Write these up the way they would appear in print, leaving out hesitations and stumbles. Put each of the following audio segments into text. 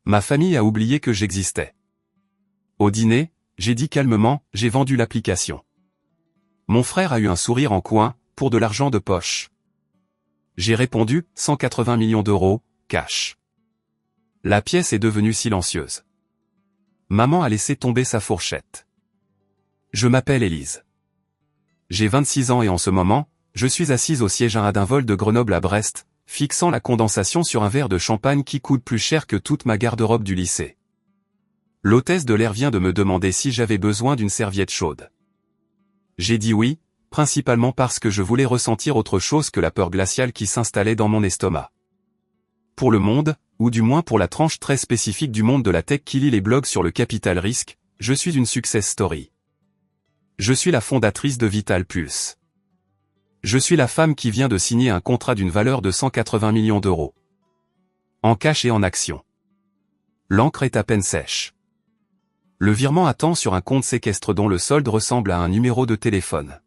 Ma famille a oublié que j'existais. Au dîner, j'ai dit calmement, j'ai vendu l'application. Mon frère a eu un sourire en coin, pour de l'argent de poche. J'ai répondu, 180 millions d'euros, cash. La pièce est devenue silencieuse. Maman a laissé tomber sa fourchette. Je m'appelle Élise. J'ai 26 ans et en ce moment, je suis assise au siège 1A d'un vol de Grenoble à Brest, fixant la condensation sur un verre de champagne qui coûte plus cher que toute ma garde-robe du lycée. L'hôtesse de l'air vient de me demander si j'avais besoin d'une serviette chaude. J'ai dit oui, principalement parce que je voulais ressentir autre chose que la peur glaciale qui s'installait dans mon estomac. Pour le monde, ou du moins pour la tranche très spécifique du monde de la tech qui lit les blogs sur le capital risque, je suis une success story. Je suis la fondatrice de Vital Pulse. Je suis la femme qui vient de signer un contrat d'une valeur de 180 millions d'euros. En cash et en action. L'encre est à peine sèche. Le virement attend sur un compte séquestre dont le solde ressemble à un numéro de téléphone.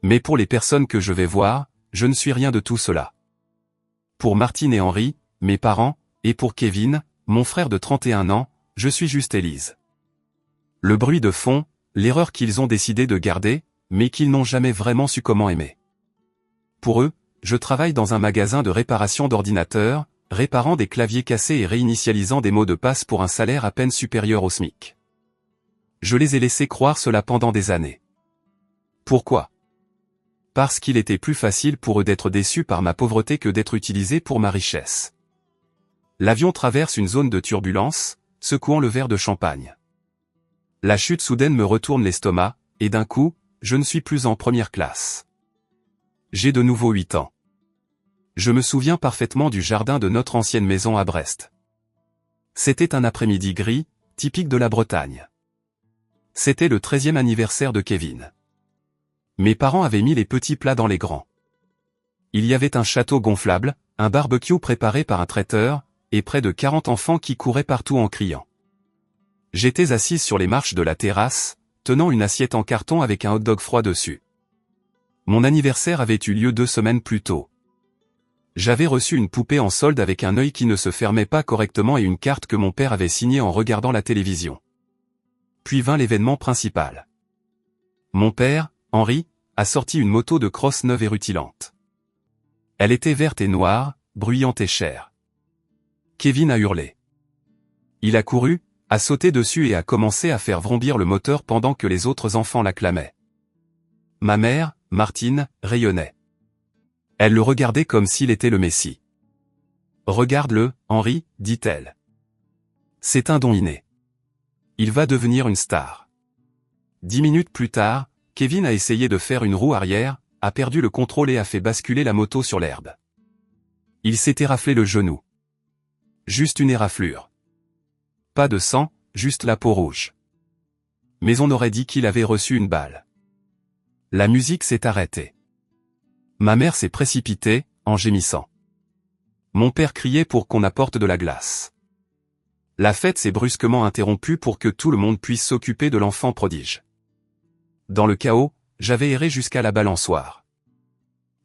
Mais pour les personnes que je vais voir, je ne suis rien de tout cela. Pour Martine et Henri, mes parents, et pour Kevin, mon frère de 31 ans, je suis juste Élise. Le bruit de fond, l'erreur qu'ils ont décidé de garder, mais qu'ils n'ont jamais vraiment su comment aimer. Pour eux, je travaille dans un magasin de réparation d'ordinateurs, réparant des claviers cassés et réinitialisant des mots de passe pour un salaire à peine supérieur au SMIC. Je les ai laissés croire cela pendant des années. Pourquoi ? Parce qu'il était plus facile pour eux d'être déçus par ma pauvreté que d'être utilisés pour ma richesse. L'avion traverse une zone de turbulence, secouant le verre de champagne. La chute soudaine me retourne l'estomac, et d'un coup, je ne suis plus en première classe. J'ai de nouveau 8 ans. Je me souviens parfaitement du jardin de notre ancienne maison à Brest. C'était un après-midi gris, typique de la Bretagne. C'était le 13e anniversaire de Kevin. Mes parents avaient mis les petits plats dans les grands. Il y avait un château gonflable, un barbecue préparé par un traiteur, et près de 40 enfants qui couraient partout en criant. J'étais assise sur les marches de la terrasse, tenant une assiette en carton avec un hot-dog froid dessus. Mon anniversaire avait eu lieu 2 semaines plus tôt. J'avais reçu une poupée en solde avec un œil qui ne se fermait pas correctement et une carte que mon père avait signée en regardant la télévision. Puis vint l'événement principal. Mon père, Henri, a sorti une moto de cross neuve et rutilante. Elle était verte et noire, bruyante et chère. Kevin a hurlé. Il a couru, a sauté dessus et a commencé à faire vrombir le moteur pendant que les autres enfants l'acclamaient. Ma mère, Martine, rayonnait. Elle le regardait comme s'il était le Messie. « Regarde-le, Henri, dit-elle. C'est un don inné. Il va devenir une star. » 10 minutes plus tard, Kevin a essayé de faire une roue arrière, a perdu le contrôle et a fait basculer la moto sur l'herbe. Il s'était raflé le genou. Juste une éraflure. Pas de sang, juste la peau rouge. Mais on aurait dit qu'il avait reçu une balle. La musique s'est arrêtée. Ma mère s'est précipitée, en gémissant. Mon père criait pour qu'on apporte de la glace. La fête s'est brusquement interrompue pour que tout le monde puisse s'occuper de l'enfant prodige. Dans le chaos, j'avais erré jusqu'à la balançoire.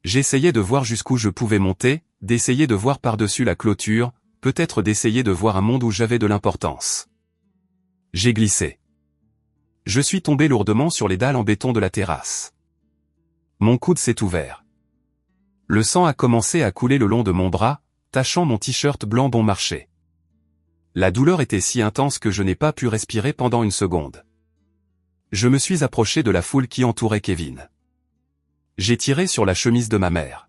J'essayais de voir jusqu'où je pouvais monter, d'essayer de voir par-dessus la clôture, peut-être d'essayer de voir un monde où j'avais de l'importance. J'ai glissé. Je suis tombé lourdement sur les dalles en béton de la terrasse. Mon coude s'est ouvert. Le sang a commencé à couler le long de mon bras, tachant mon t-shirt blanc bon marché. La douleur était si intense que je n'ai pas pu respirer pendant une seconde. Je me suis approché de la foule qui entourait Kevin. J'ai tiré sur la chemise de ma mère.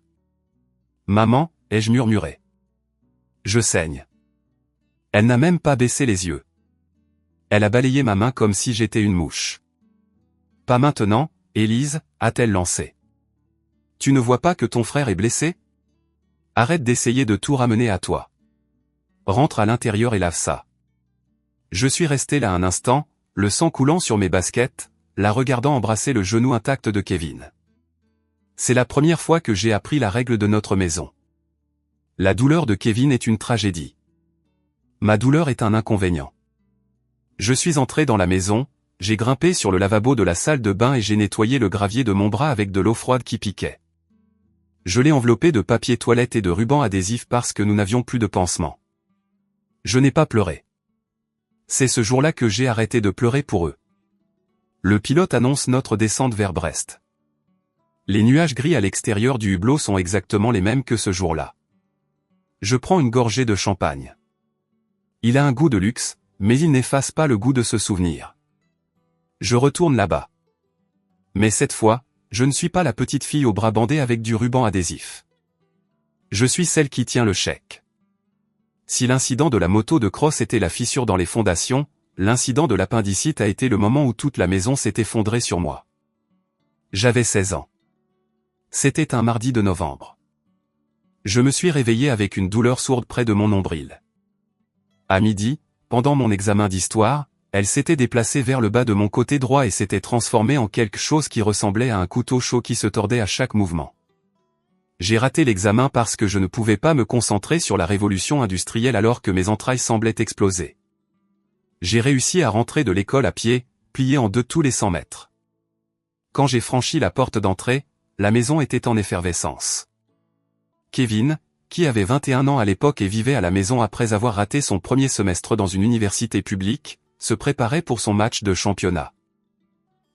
« Maman » ai-je murmuré. « Je saigne. » Elle n'a même pas baissé les yeux. Elle a balayé ma main comme si j'étais une mouche. « Pas maintenant, Élise » a-t-elle lancé. « Tu ne vois pas que ton frère est blessé ? Arrête d'essayer de tout ramener à toi. Rentre à l'intérieur et lave ça. » Je suis resté là un instant, le sang coulant sur mes baskets, la regardant embrasser le genou intact de Kevin. C'est la première fois que j'ai appris la règle de notre maison. La douleur de Kevin est une tragédie. Ma douleur est un inconvénient. Je suis entré dans la maison, j'ai grimpé sur le lavabo de la salle de bain et j'ai nettoyé le gravier de mon bras avec de l'eau froide qui piquait. Je l'ai enveloppé de papier toilette et de ruban adhésif parce que nous n'avions plus de pansement. Je n'ai pas pleuré. C'est ce jour-là que j'ai arrêté de pleurer pour eux. Le pilote annonce notre descente vers Brest. Les nuages gris à l'extérieur du hublot sont exactement les mêmes que ce jour-là. Je prends une gorgée de champagne. Il a un goût de luxe, mais il n'efface pas le goût de ce souvenir. Je retourne là-bas. Mais cette fois, je ne suis pas la petite fille au bras bandé avec du ruban adhésif. Je suis celle qui tient le chèque. Si l'incident de la moto de cross était la fissure dans les fondations, l'incident de l'appendicite a été le moment où toute la maison s'est effondrée sur moi. J'avais 16 ans. C'était un mardi de novembre. Je me suis réveillé avec une douleur sourde près de mon nombril. À midi, pendant mon examen d'histoire, elle s'était déplacée vers le bas de mon côté droit et s'était transformée en quelque chose qui ressemblait à un couteau chaud qui se tordait à chaque mouvement. J'ai raté l'examen parce que je ne pouvais pas me concentrer sur la révolution industrielle alors que mes entrailles semblaient exploser. J'ai réussi à rentrer de l'école à pied, plié en deux tous les 100 mètres. Quand j'ai franchi la porte d'entrée, la maison était en effervescence. Kevin, qui avait 21 ans à l'époque et vivait à la maison après avoir raté son premier semestre dans une université publique, se préparait pour son match de championnat.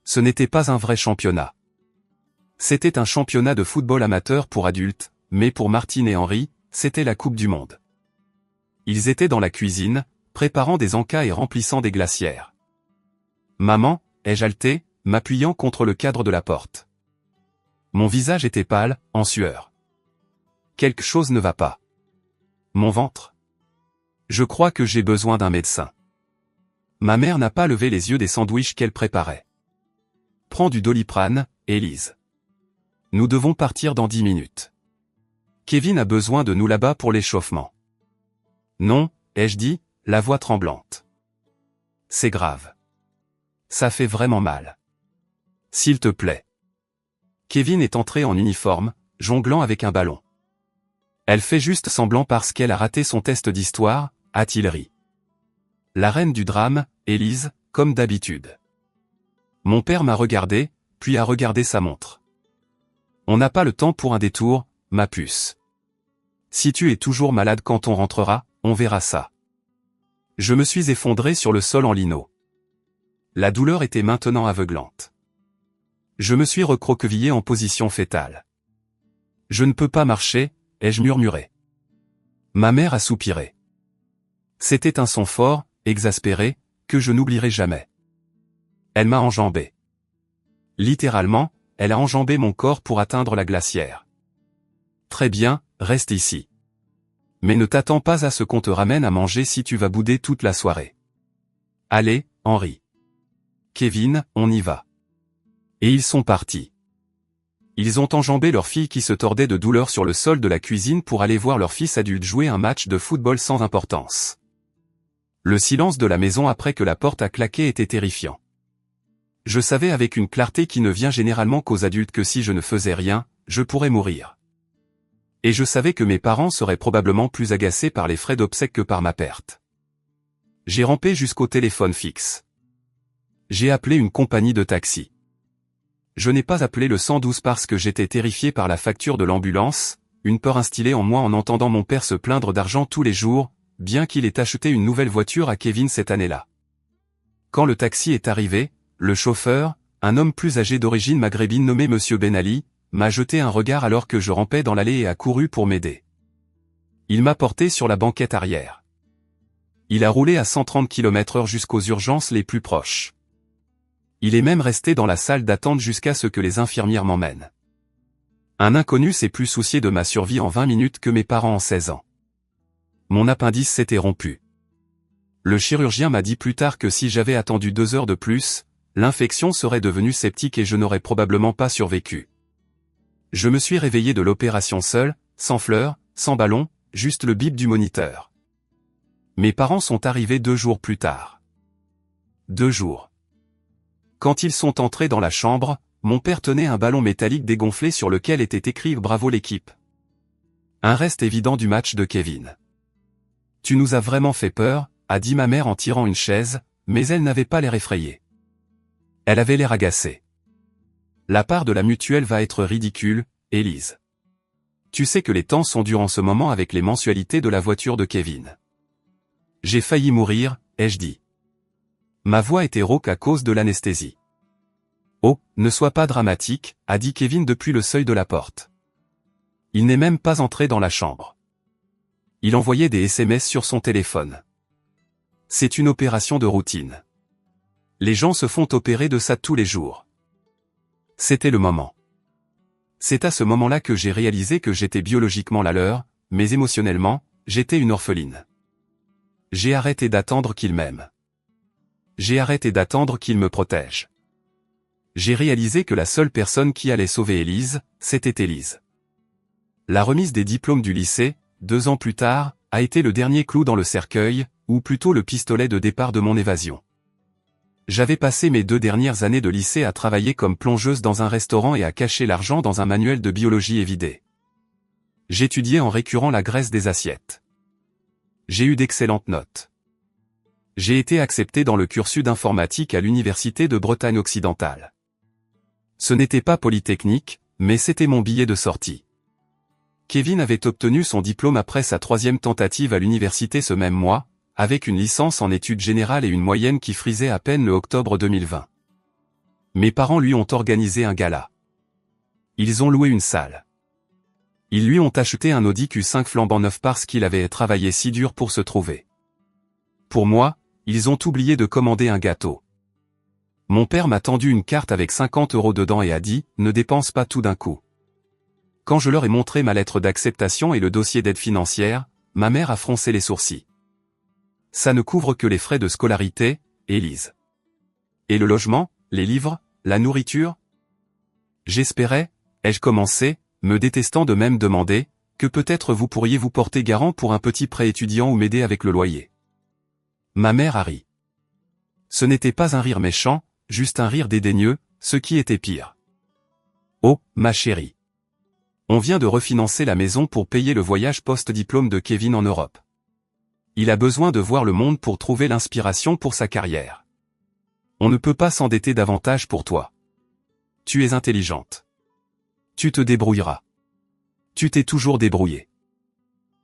Ce n'était pas un vrai championnat. C'était un championnat de football amateur pour adultes, mais pour Martine et Henri, c'était la Coupe du Monde. Ils étaient dans la cuisine, préparant des encas et remplissant des glacières. « Maman » ai-je haleté, m'appuyant contre le cadre de la porte. Mon visage était pâle, en sueur. Quelque chose ne va pas. Mon ventre. Je crois que j'ai besoin d'un médecin. Ma mère n'a pas levé les yeux des sandwichs qu'elle préparait. Prends du Doliprane, Élise. Nous devons partir dans 10 minutes. Kevin a besoin de nous là-bas pour l'échauffement. Non, ai-je dit, la voix tremblante. C'est grave. Ça fait vraiment mal. S'il te plaît. Kevin est entré en uniforme, jonglant avec un ballon. Elle fait juste semblant parce qu'elle a raté son test d'histoire, a-t-il ri. La reine du drame, Élise, comme d'habitude. Mon père m'a regardé, puis a regardé sa montre. On n'a pas le temps pour un détour, ma puce. Si tu es toujours malade quand on rentrera, on verra ça. Je me suis effondré sur le sol en lino. La douleur était maintenant aveuglante. Je me suis recroquevillé en position fétale. Je ne peux pas marcher, ai-je murmuré. Ma mère a soupiré. C'était un son fort, exaspéré, que je n'oublierai jamais. Elle m'a enjambé. Littéralement, elle a enjambé mon corps pour atteindre la glacière. Très bien, reste ici. Mais ne t'attends pas à ce qu'on te ramène à manger si tu vas bouder toute la soirée. Allez, Henri. Kevin, on y va. Et ils sont partis. Ils ont enjambé leur fille qui se tordait de douleur sur le sol de la cuisine pour aller voir leur fils adulte jouer un match de football sans importance. Le silence de la maison après que la porte a claqué était terrifiant. Je savais avec une clarté qui ne vient généralement qu'aux adultes que si je ne faisais rien, je pourrais mourir. Et je savais que mes parents seraient probablement plus agacés par les frais d'obsèques que par ma perte. J'ai rampé jusqu'au téléphone fixe. J'ai appelé une compagnie de taxi. Je n'ai pas appelé le 112 parce que j'étais terrifié par la facture de l'ambulance, une peur instillée en moi en entendant mon père se plaindre d'argent tous les jours, bien qu'il ait acheté une nouvelle voiture à Kevin cette année-là. Quand le taxi est arrivé, le chauffeur, un homme plus âgé d'origine maghrébine nommé Monsieur Ben Ali, m'a jeté un regard alors que je rampais dans l'allée et a couru pour m'aider. Il m'a porté sur la banquette arrière. Il a roulé à 130 km/h jusqu'aux urgences les plus proches. Il est même resté dans la salle d'attente jusqu'à ce que les infirmières m'emmènent. Un inconnu s'est plus soucié de ma survie en 20 minutes que mes parents en 16 ans. Mon appendice s'était rompu. Le chirurgien m'a dit plus tard que si j'avais attendu 2 heures de plus, l'infection serait devenue septique et je n'aurais probablement pas survécu. Je me suis réveillé de l'opération seul, sans fleurs, sans ballon, juste le bip du moniteur. Mes parents sont arrivés 2 jours plus tard. 2 jours. Quand ils sont entrés dans la chambre, mon père tenait un ballon métallique dégonflé sur lequel était écrit « Bravo l'équipe ». Un reste évident du match de Kevin. « Tu nous as vraiment fait peur », a dit ma mère en tirant une chaise, mais elle n'avait pas l'air effrayée. Elle avait l'air agacée. « La part de la mutuelle va être ridicule, Élise. Tu sais que les temps sont durs en ce moment avec les mensualités de la voiture de Kevin. » J'ai failli mourir, ai-je dit. Ma voix était rauque à cause de l'anesthésie. Oh, ne sois pas dramatique, a dit Kevin depuis le seuil de la porte. Il n'est même pas entré dans la chambre. Il envoyait des SMS sur son téléphone. C'est une opération de routine. Les gens se font opérer de ça tous les jours. C'était le moment. C'est à ce moment-là que j'ai réalisé que j'étais biologiquement la leur, mais émotionnellement, j'étais une orpheline. J'ai arrêté d'attendre qu'il m'aime. J'ai arrêté d'attendre qu'il me protège. J'ai réalisé que la seule personne qui allait sauver Élise, c'était Élise. La remise des diplômes du lycée, 2 ans plus tard, a été le dernier clou dans le cercueil, ou plutôt le pistolet de départ de mon évasion. J'avais passé mes 2 dernières années de lycée à travailler comme plongeuse dans un restaurant et à cacher l'argent dans un manuel de biologie évidé. J'étudiais en récurant la graisse des assiettes. J'ai eu d'excellentes notes. J'ai été accepté dans le cursus d'informatique à l'université de Bretagne occidentale. Ce n'était pas Polytechnique, mais c'était mon billet de sortie. Kevin avait obtenu son diplôme après sa 3e tentative à l'université ce même mois, avec une licence en études générales et une moyenne qui frisait à peine le octobre 2020. Mes parents lui ont organisé un gala. Ils ont loué une salle. Ils lui ont acheté un Audi Q5 flambant neuf parce qu'il avait travaillé si dur pour se trouver. Pour moi, ils ont oublié de commander un gâteau. Mon père m'a tendu une carte avec 50 € dedans et a dit « Ne dépense pas tout d'un coup ». Quand je leur ai montré ma lettre d'acceptation et le dossier d'aide financière, ma mère a froncé les sourcils. Ça ne couvre que les frais de scolarité, Élise. Et le logement, les livres, la nourriture? J'espérais, ai-je commencé, me détestant de même demander, que peut-être vous pourriez vous porter garant pour un petit prêt étudiant ou m'aider avec le loyer. Ma mère a ri. Ce n'était pas un rire méchant, juste un rire dédaigneux, ce qui était pire. Oh, ma chérie. On vient de refinancer la maison pour payer le voyage post-diplôme de Kevin en Europe. Il a besoin de voir le monde pour trouver l'inspiration pour sa carrière. On ne peut pas s'endetter davantage pour toi. Tu es intelligente. Tu te débrouilleras. Tu t'es toujours débrouillée.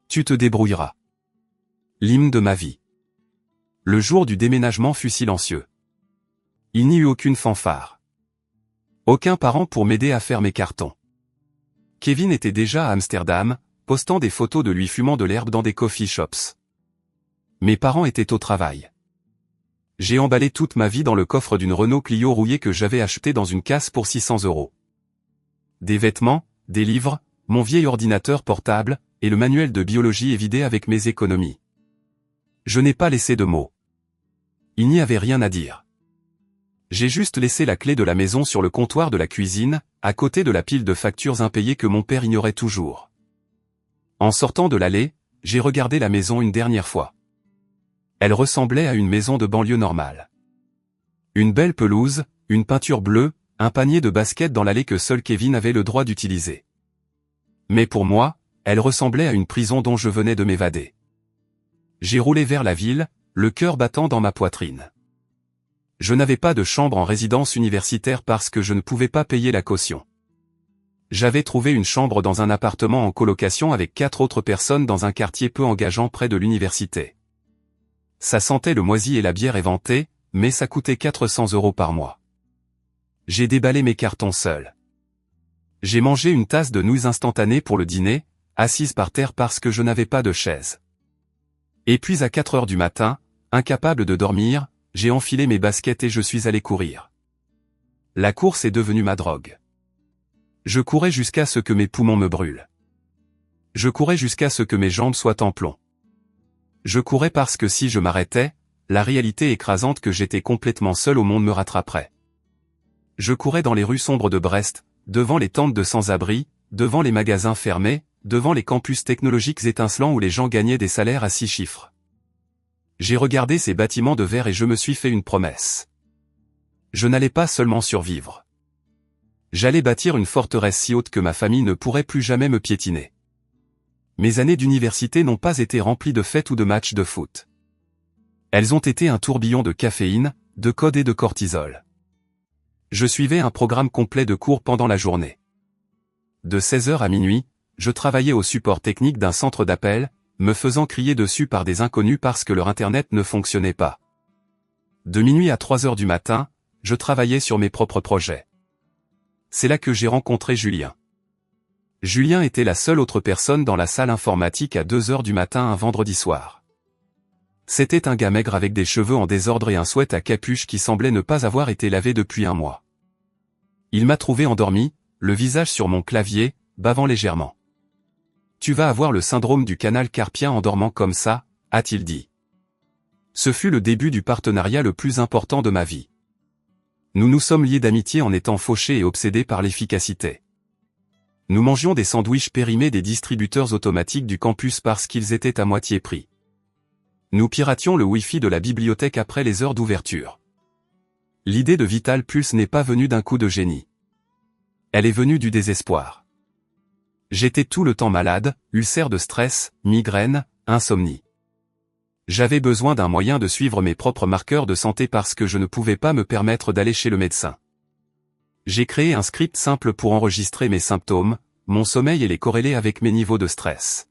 Tu te débrouilleras. L'hymne de ma vie. Le jour du déménagement fut silencieux. Il n'y eut aucune fanfare. Aucun parent pour m'aider à faire mes cartons. Kevin était déjà à Amsterdam, postant des photos de lui fumant de l'herbe dans des coffee shops. Mes parents étaient au travail. J'ai emballé toute ma vie dans le coffre d'une Renault Clio rouillée que j'avais achetée dans une casse pour 600 €. Des vêtements, des livres, mon vieil ordinateur portable, et le manuel de biologie évidé avec mes économies. Je n'ai pas laissé de mots. Il n'y avait rien à dire. J'ai juste laissé la clé de la maison sur le comptoir de la cuisine, à côté de la pile de factures impayées que mon père ignorait toujours. En sortant de l'allée, j'ai regardé la maison une dernière fois. Elle ressemblait à une maison de banlieue normale. Une belle pelouse, une peinture bleue, un panier de basket dans l'allée que seul Kevin avait le droit d'utiliser. Mais pour moi, elle ressemblait à une prison dont je venais de m'évader. J'ai roulé vers la ville, le cœur battant dans ma poitrine. Je n'avais pas de chambre en résidence universitaire parce que je ne pouvais pas payer la caution. J'avais trouvé une chambre dans un appartement en colocation avec 4 autres personnes dans un quartier peu engageant près de l'université. Ça sentait le moisi et la bière éventée, mais ça coûtait 400 € par mois. J'ai déballé mes cartons seul. J'ai mangé une tasse de nouilles instantanées pour le dîner, assise par terre parce que je n'avais pas de chaise. Et puis à 4 heures du matin, incapable de dormir, j'ai enfilé mes baskets et je suis allé courir. La course est devenue ma drogue. Je courais jusqu'à ce que mes poumons me brûlent. Je courais jusqu'à ce que mes jambes soient en plomb. Je courais parce que si je m'arrêtais, la réalité écrasante que j'étais complètement seul au monde me rattraperait. Je courais dans les rues sombres de Brest, devant les tentes de sans-abri, devant les magasins fermés, devant les campus technologiques étincelants où les gens gagnaient des salaires à 6 chiffres. J'ai regardé ces bâtiments de verre et je me suis fait une promesse. Je n'allais pas seulement survivre. J'allais bâtir une forteresse si haute que ma famille ne pourrait plus jamais me piétiner. Mes années d'université n'ont pas été remplies de fêtes ou de matchs de foot. Elles ont été un tourbillon de caféine, de code et de cortisol. Je suivais un programme complet de cours pendant la journée. De 16 h à minuit, je travaillais au support technique d'un centre d'appel, me faisant crier dessus par des inconnus parce que leur internet ne fonctionnait pas. De minuit à 3 heures du matin, je travaillais sur mes propres projets. C'est là que j'ai rencontré Julien. Julien était la seule autre personne dans la salle informatique à 2 heures du matin un vendredi soir. C'était un gars maigre avec des cheveux en désordre et un sweat à capuche qui semblait ne pas avoir été lavé depuis un mois. Il m'a trouvé endormi, le visage sur mon clavier, bavant légèrement. « Tu vas avoir le syndrome du canal carpien en dormant comme ça », a-t-il dit. Ce fut le début du partenariat le plus important de ma vie. Nous nous sommes liés d'amitié en étant fauchés et obsédés par l'efficacité. Nous mangions des sandwichs périmés des distributeurs automatiques du campus parce qu'ils étaient à moitié prix. Nous pirations le Wi-Fi de la bibliothèque après les heures d'ouverture. L'idée de Vital Pulse n'est pas venue d'un coup de génie. Elle est venue du désespoir. J'étais tout le temps malade, ulcère de stress, migraine, insomnie. J'avais besoin d'un moyen de suivre mes propres marqueurs de santé parce que je ne pouvais pas me permettre d'aller chez le médecin. J'ai créé un script simple pour enregistrer mes symptômes, mon sommeil et les corréler avec mes niveaux de stress.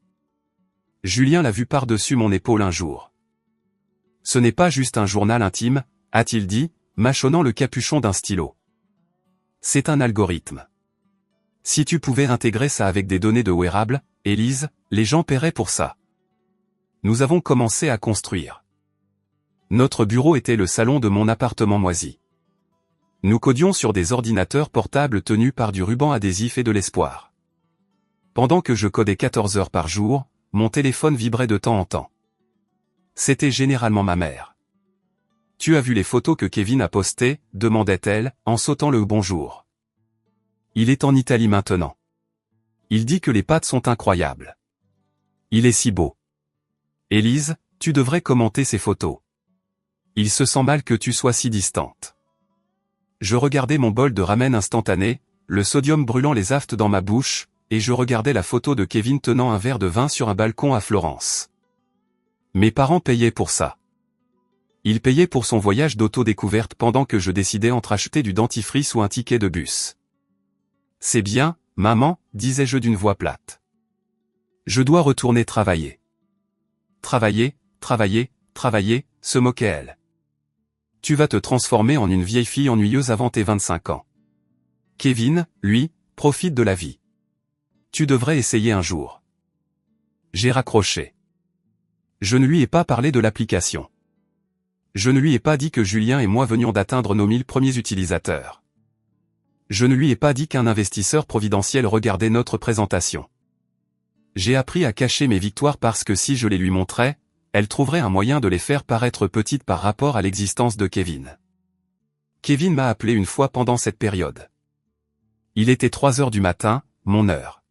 Julien l'a vu par-dessus mon épaule un jour. « Ce n'est pas juste un journal intime », a-t-il dit, mâchonnant le capuchon d'un stylo. « C'est un algorithme. Si tu pouvais intégrer ça avec des données de wearable, Élise, les gens paieraient pour ça. » Nous avons commencé à construire. Notre bureau était le salon de mon appartement moisi. Nous codions sur des ordinateurs portables tenus par du ruban adhésif et de l'espoir. Pendant que je codais 14 heures par jour, mon téléphone vibrait de temps en temps. C'était généralement ma mère. « Tu as vu les photos que Kevin a postées ?» demandait-elle, en sautant le bonjour. Il est en Italie maintenant. Il dit que les pâtes sont incroyables. Il est si beau. Élise, tu devrais commenter ces photos. Il se sent mal que tu sois si distante. Je regardais mon bol de ramen instantané, le sodium brûlant les aftes dans ma bouche, et je regardais la photo de Kevin tenant un verre de vin sur un balcon à Florence. Mes parents payaient pour ça. Ils payaient pour son voyage d'autodécouverte pendant que je décidais entre acheter du dentifrice ou un ticket de bus. C'est bien, maman, disais-je d'une voix plate. Je dois retourner travailler. Travailler, travailler, travailler, se moquait-elle. Tu vas te transformer en une vieille fille ennuyeuse avant tes 25 ans. Kevin, lui, profite de la vie. Tu devrais essayer un jour. J'ai raccroché. Je ne lui ai pas parlé de l'application. Je ne lui ai pas dit que Julien et moi venions d'atteindre nos 1000 premiers utilisateurs. Je ne lui ai pas dit qu'un investisseur providentiel regardait notre présentation. J'ai appris à cacher mes victoires parce que si je les lui montrais, elle trouverait un moyen de les faire paraître petites par rapport à l'existence de Kevin. Kevin m'a appelé une fois pendant cette période. Il était 3 heures du matin, mon heure.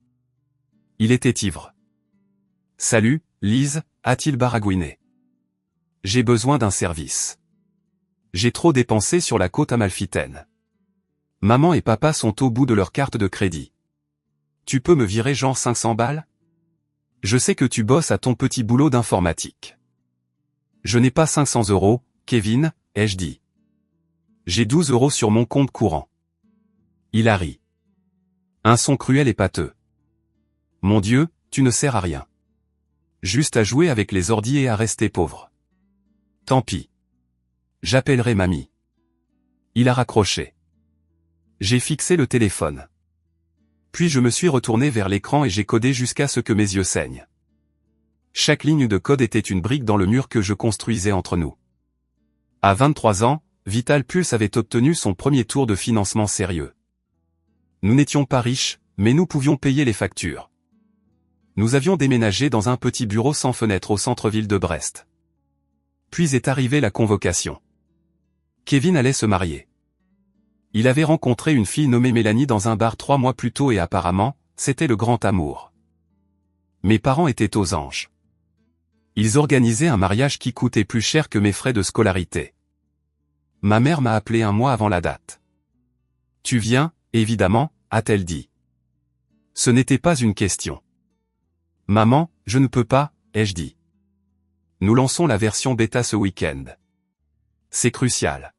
Il était ivre. « Salut, Lise », a-t-il baragouiné. « J'ai besoin d'un service. J'ai trop dépensé sur la côte amalfitaine. Maman et papa sont au bout de leur carte de crédit. Tu peux me virer genre 500 balles ? Je sais que tu bosses à ton petit boulot d'informatique. » Je n'ai pas 500 €, Kevin, ai-je dit. J'ai 12 € sur mon compte courant. Il a ri. Un son cruel et pâteux. Mon Dieu, tu ne sers à rien. Juste à jouer avec les ordis et à rester pauvre. Tant pis. J'appellerai mamie. Il a raccroché. J'ai fixé le téléphone. Puis je me suis retourné vers l'écran et j'ai codé jusqu'à ce que mes yeux saignent. Chaque ligne de code était une brique dans le mur que je construisais entre nous. À 23 ans, Vital Pulse avait obtenu son premier tour de financement sérieux. Nous n'étions pas riches, mais nous pouvions payer les factures. Nous avions déménagé dans un petit bureau sans fenêtre au centre-ville de Brest. Puis est arrivée la convocation. Kevin allait se marier. Il avait rencontré une fille nommée Mélanie dans un bar 3 mois plus tôt et apparemment, c'était le grand amour. Mes parents étaient aux anges. Ils organisaient un mariage qui coûtait plus cher que mes frais de scolarité. Ma mère m'a appelé un mois avant la date. « Tu viens, évidemment », a-t-elle dit. Ce n'était pas une question. « Maman, je ne peux pas », ai-je dit. Nous lançons la version bêta ce week-end. C'est crucial.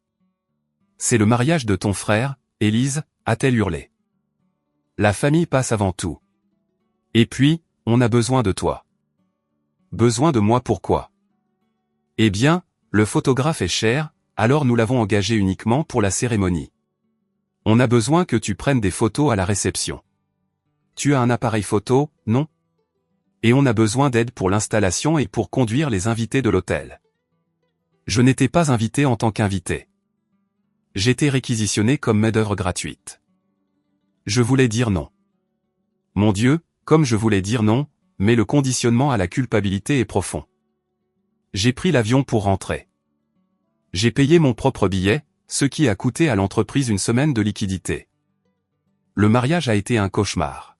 C'est le mariage de ton frère, Élise, a-t-elle hurlé. La famille passe avant tout. Et puis, on a besoin de toi. besoin de moi pourquoi? Eh bien, le photographe est cher, alors nous l'avons engagé uniquement pour la cérémonie. On a besoin que tu prennes des photos à la réception. Tu as un appareil photo, non? Et on a besoin d'aide pour l'installation et pour conduire les invités de l'hôtel. Je n'étais pas invité en tant qu'invité. J'étais réquisitionné comme main-d'œuvre gratuite. Je voulais dire non. Mon Dieu, comme je voulais dire non, mais le conditionnement à la culpabilité est profond. J'ai pris l'avion pour rentrer. J'ai payé mon propre billet, ce qui a coûté à l'entreprise une semaine de liquidité. Le mariage a été un cauchemar.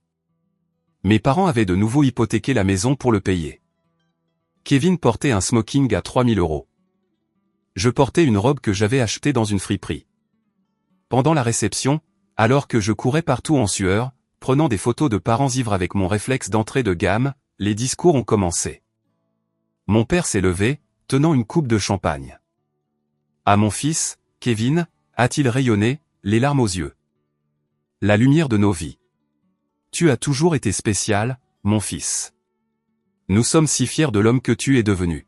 Mes parents avaient de nouveau hypothéqué la maison pour le payer. Kevin portait un smoking à 3000 €. Je portais une robe que j'avais achetée dans une friperie. Pendant la réception, alors que je courais partout en sueur, prenant des photos de parents ivres avec mon réflexe d'entrée de gamme, les discours ont commencé. Mon père s'est levé, tenant une coupe de champagne. À mon fils, Kevin, a-t-il rayonné, les larmes aux yeux. La lumière de nos vies. Tu as toujours été spécial, mon fils. Nous sommes si fiers de l'homme que tu es devenu.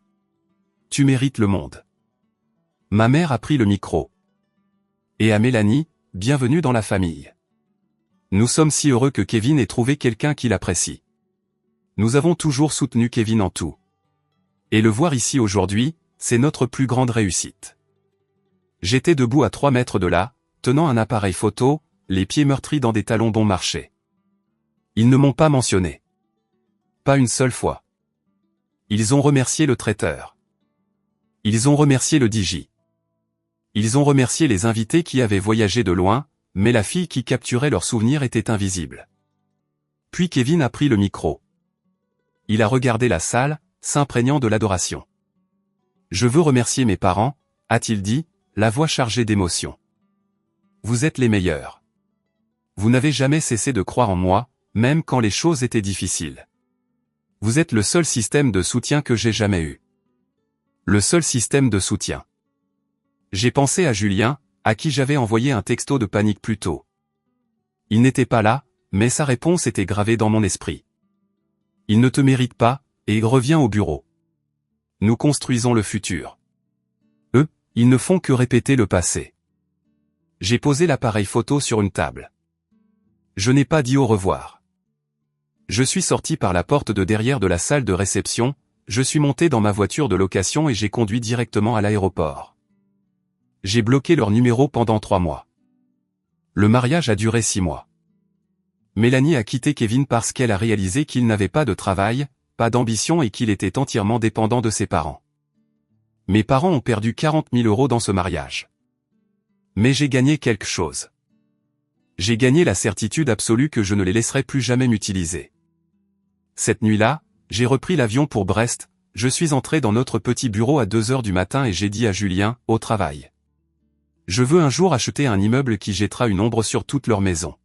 Tu mérites le monde. Ma mère a pris le micro. Et à Mélanie, bienvenue dans la famille. Nous sommes si heureux que Kevin ait trouvé quelqu'un qui l'apprécie. Nous avons toujours soutenu Kevin en tout. Et le voir ici aujourd'hui, c'est notre plus grande réussite. J'étais debout à 3 mètres de là, tenant un appareil photo, les pieds meurtris dans des talons bon marché. Ils ne m'ont pas mentionné. Pas une seule fois. Ils ont remercié le traiteur. Ils ont remercié le DJ. Ils ont remercié les invités qui avaient voyagé de loin, mais la fille qui capturait leurs souvenirs était invisible. Puis Kevin a pris le micro. Il a regardé la salle, s'imprégnant de l'adoration. Je veux remercier mes parents, a-t-il dit, la voix chargée d'émotion. Vous êtes les meilleurs. Vous n'avez jamais cessé de croire en moi, même quand les choses étaient difficiles. Vous êtes le seul système de soutien que j'ai jamais eu. Le seul système de soutien. J'ai pensé à Julien, à qui j'avais envoyé un texto de panique plus tôt. Il n'était pas là, mais sa réponse était gravée dans mon esprit. Il ne te mérite pas, et il revient au bureau. Nous construisons le futur. Eux, ils ne font que répéter le passé. J'ai posé l'appareil photo sur une table. Je n'ai pas dit au revoir. Je suis sorti par la porte de derrière de la salle de réception, je suis monté dans ma voiture de location et j'ai conduit directement à l'aéroport. J'ai bloqué leur numéro pendant 3 mois. Le mariage a duré 6 mois. Mélanie a quitté Kevin parce qu'elle a réalisé qu'il n'avait pas de travail, pas d'ambition et qu'il était entièrement dépendant de ses parents. Mes parents ont perdu 40 000 € dans ce mariage. Mais j'ai gagné quelque chose. J'ai gagné la certitude absolue que je ne les laisserai plus jamais m'utiliser. Cette nuit-là, j'ai repris l'avion pour Brest, je suis entré dans notre petit bureau à 2 heures du matin et j'ai dit à Julien, au travail. Je veux un jour acheter un immeuble qui jettera une ombre sur toute leur maison.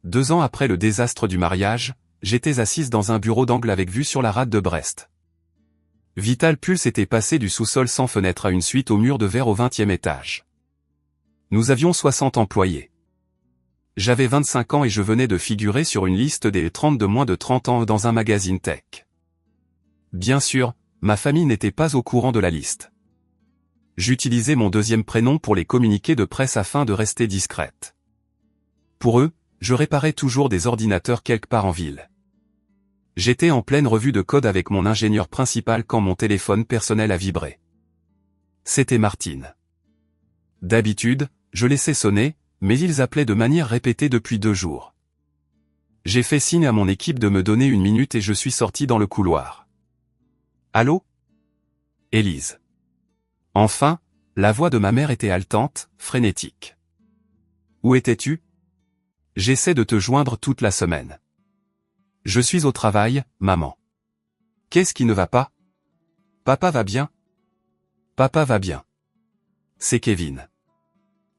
2 ans après le désastre du mariage, j'étais assise dans un bureau d'angle avec vue sur la rade de Brest. Vital Pulse était passé du sous-sol sans fenêtre à une suite au mur de verre au 20e étage. Nous avions 60 employés. J'avais 25 ans et je venais de figurer sur une liste des 30 de moins de 30 ans dans un magazine tech. Bien sûr, ma famille n'était pas au courant de la liste. J'utilisais mon deuxième prénom pour les communiqués de presse afin de rester discrète. Pour eux, je réparais toujours des ordinateurs quelque part en ville. J'étais en pleine revue de code avec mon ingénieur principal quand mon téléphone personnel a vibré. C'était Martine. D'habitude, je laissais sonner, mais ils appelaient de manière répétée depuis 2 jours. J'ai fait signe à mon équipe de me donner 1 minute et je suis sorti dans le couloir. Allô? Élise. Enfin, la voix de ma mère était haletante, frénétique. Où étais-tu? J'essaie de te joindre toute la semaine. Je suis au travail, maman. Qu'est-ce qui ne va pas? Papa va bien? Papa va bien. C'est Kevin.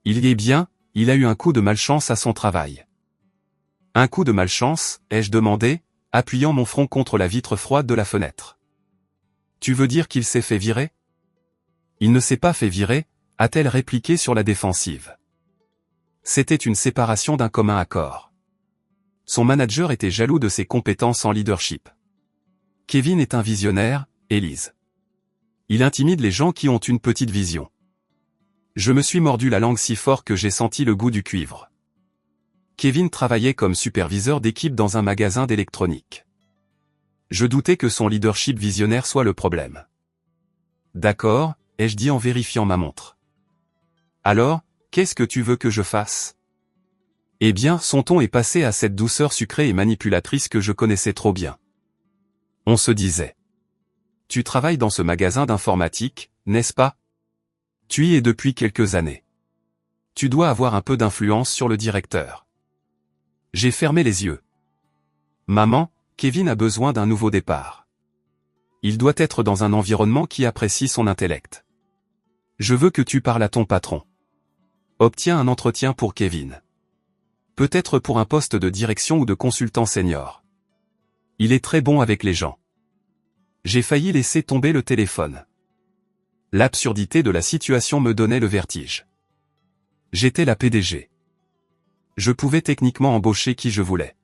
Il y est bien, il a eu un coup de malchance à son travail. Un coup de malchance, ai-je demandé, appuyant mon front contre la vitre froide de la fenêtre. Tu veux dire qu'il s'est fait virer? Il ne s'est pas fait virer, a-t-elle répliqué sur la défensive. C'était une séparation d'un commun accord. Son manager était jaloux de ses compétences en leadership. Kevin est un visionnaire, Élise. Il intimide les gens qui ont une petite vision. Je me suis mordu la langue si fort que j'ai senti le goût du cuivre. Kevin travaillait comme superviseur d'équipe dans un magasin d'électronique. Je doutais que son leadership visionnaire soit le problème. D'accord, ai-je dit en vérifiant ma montre. Alors, qu'est-ce que tu veux que je fasse? Eh bien, son ton est passé à cette douceur sucrée et manipulatrice que je connaissais trop bien. On se disait. Tu travailles dans ce magasin d'informatique, n'est-ce pas? Tu y es depuis quelques années. Tu dois avoir un peu d'influence sur le directeur. J'ai fermé les yeux. Maman, Kevin a besoin d'un nouveau départ. Il doit être dans un environnement qui apprécie son intellect. Je veux que tu parles à ton patron. Obtiens un entretien pour Kevin. Peut-être pour un poste de direction ou de consultant senior. Il est très bon avec les gens. J'ai failli laisser tomber le téléphone. L'absurdité de la situation me donnait le vertige. J'étais la PDG. Je pouvais techniquement embaucher qui je voulais.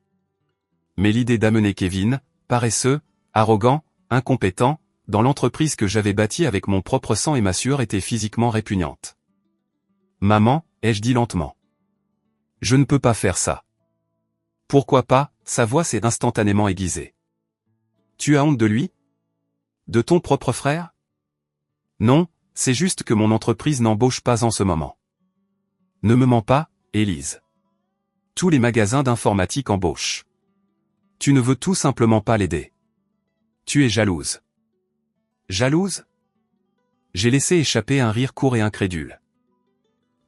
Mais l'idée d'amener Kevin, paresseux, arrogant, incompétent, dans l'entreprise que j'avais bâtie avec mon propre sang et ma sueur était physiquement répugnante. Maman, ai-je dit lentement. Je ne peux pas faire ça. Pourquoi pas? Sa voix s'est instantanément aiguisée. Tu as honte de lui? De ton propre frère? Non, c'est juste que mon entreprise n'embauche pas en ce moment. Ne me mens pas, Élise. Tous les magasins d'informatique embauchent. Tu ne veux tout simplement pas l'aider. Tu es jalouse. Jalouse? J'ai laissé échapper un rire court et incrédule.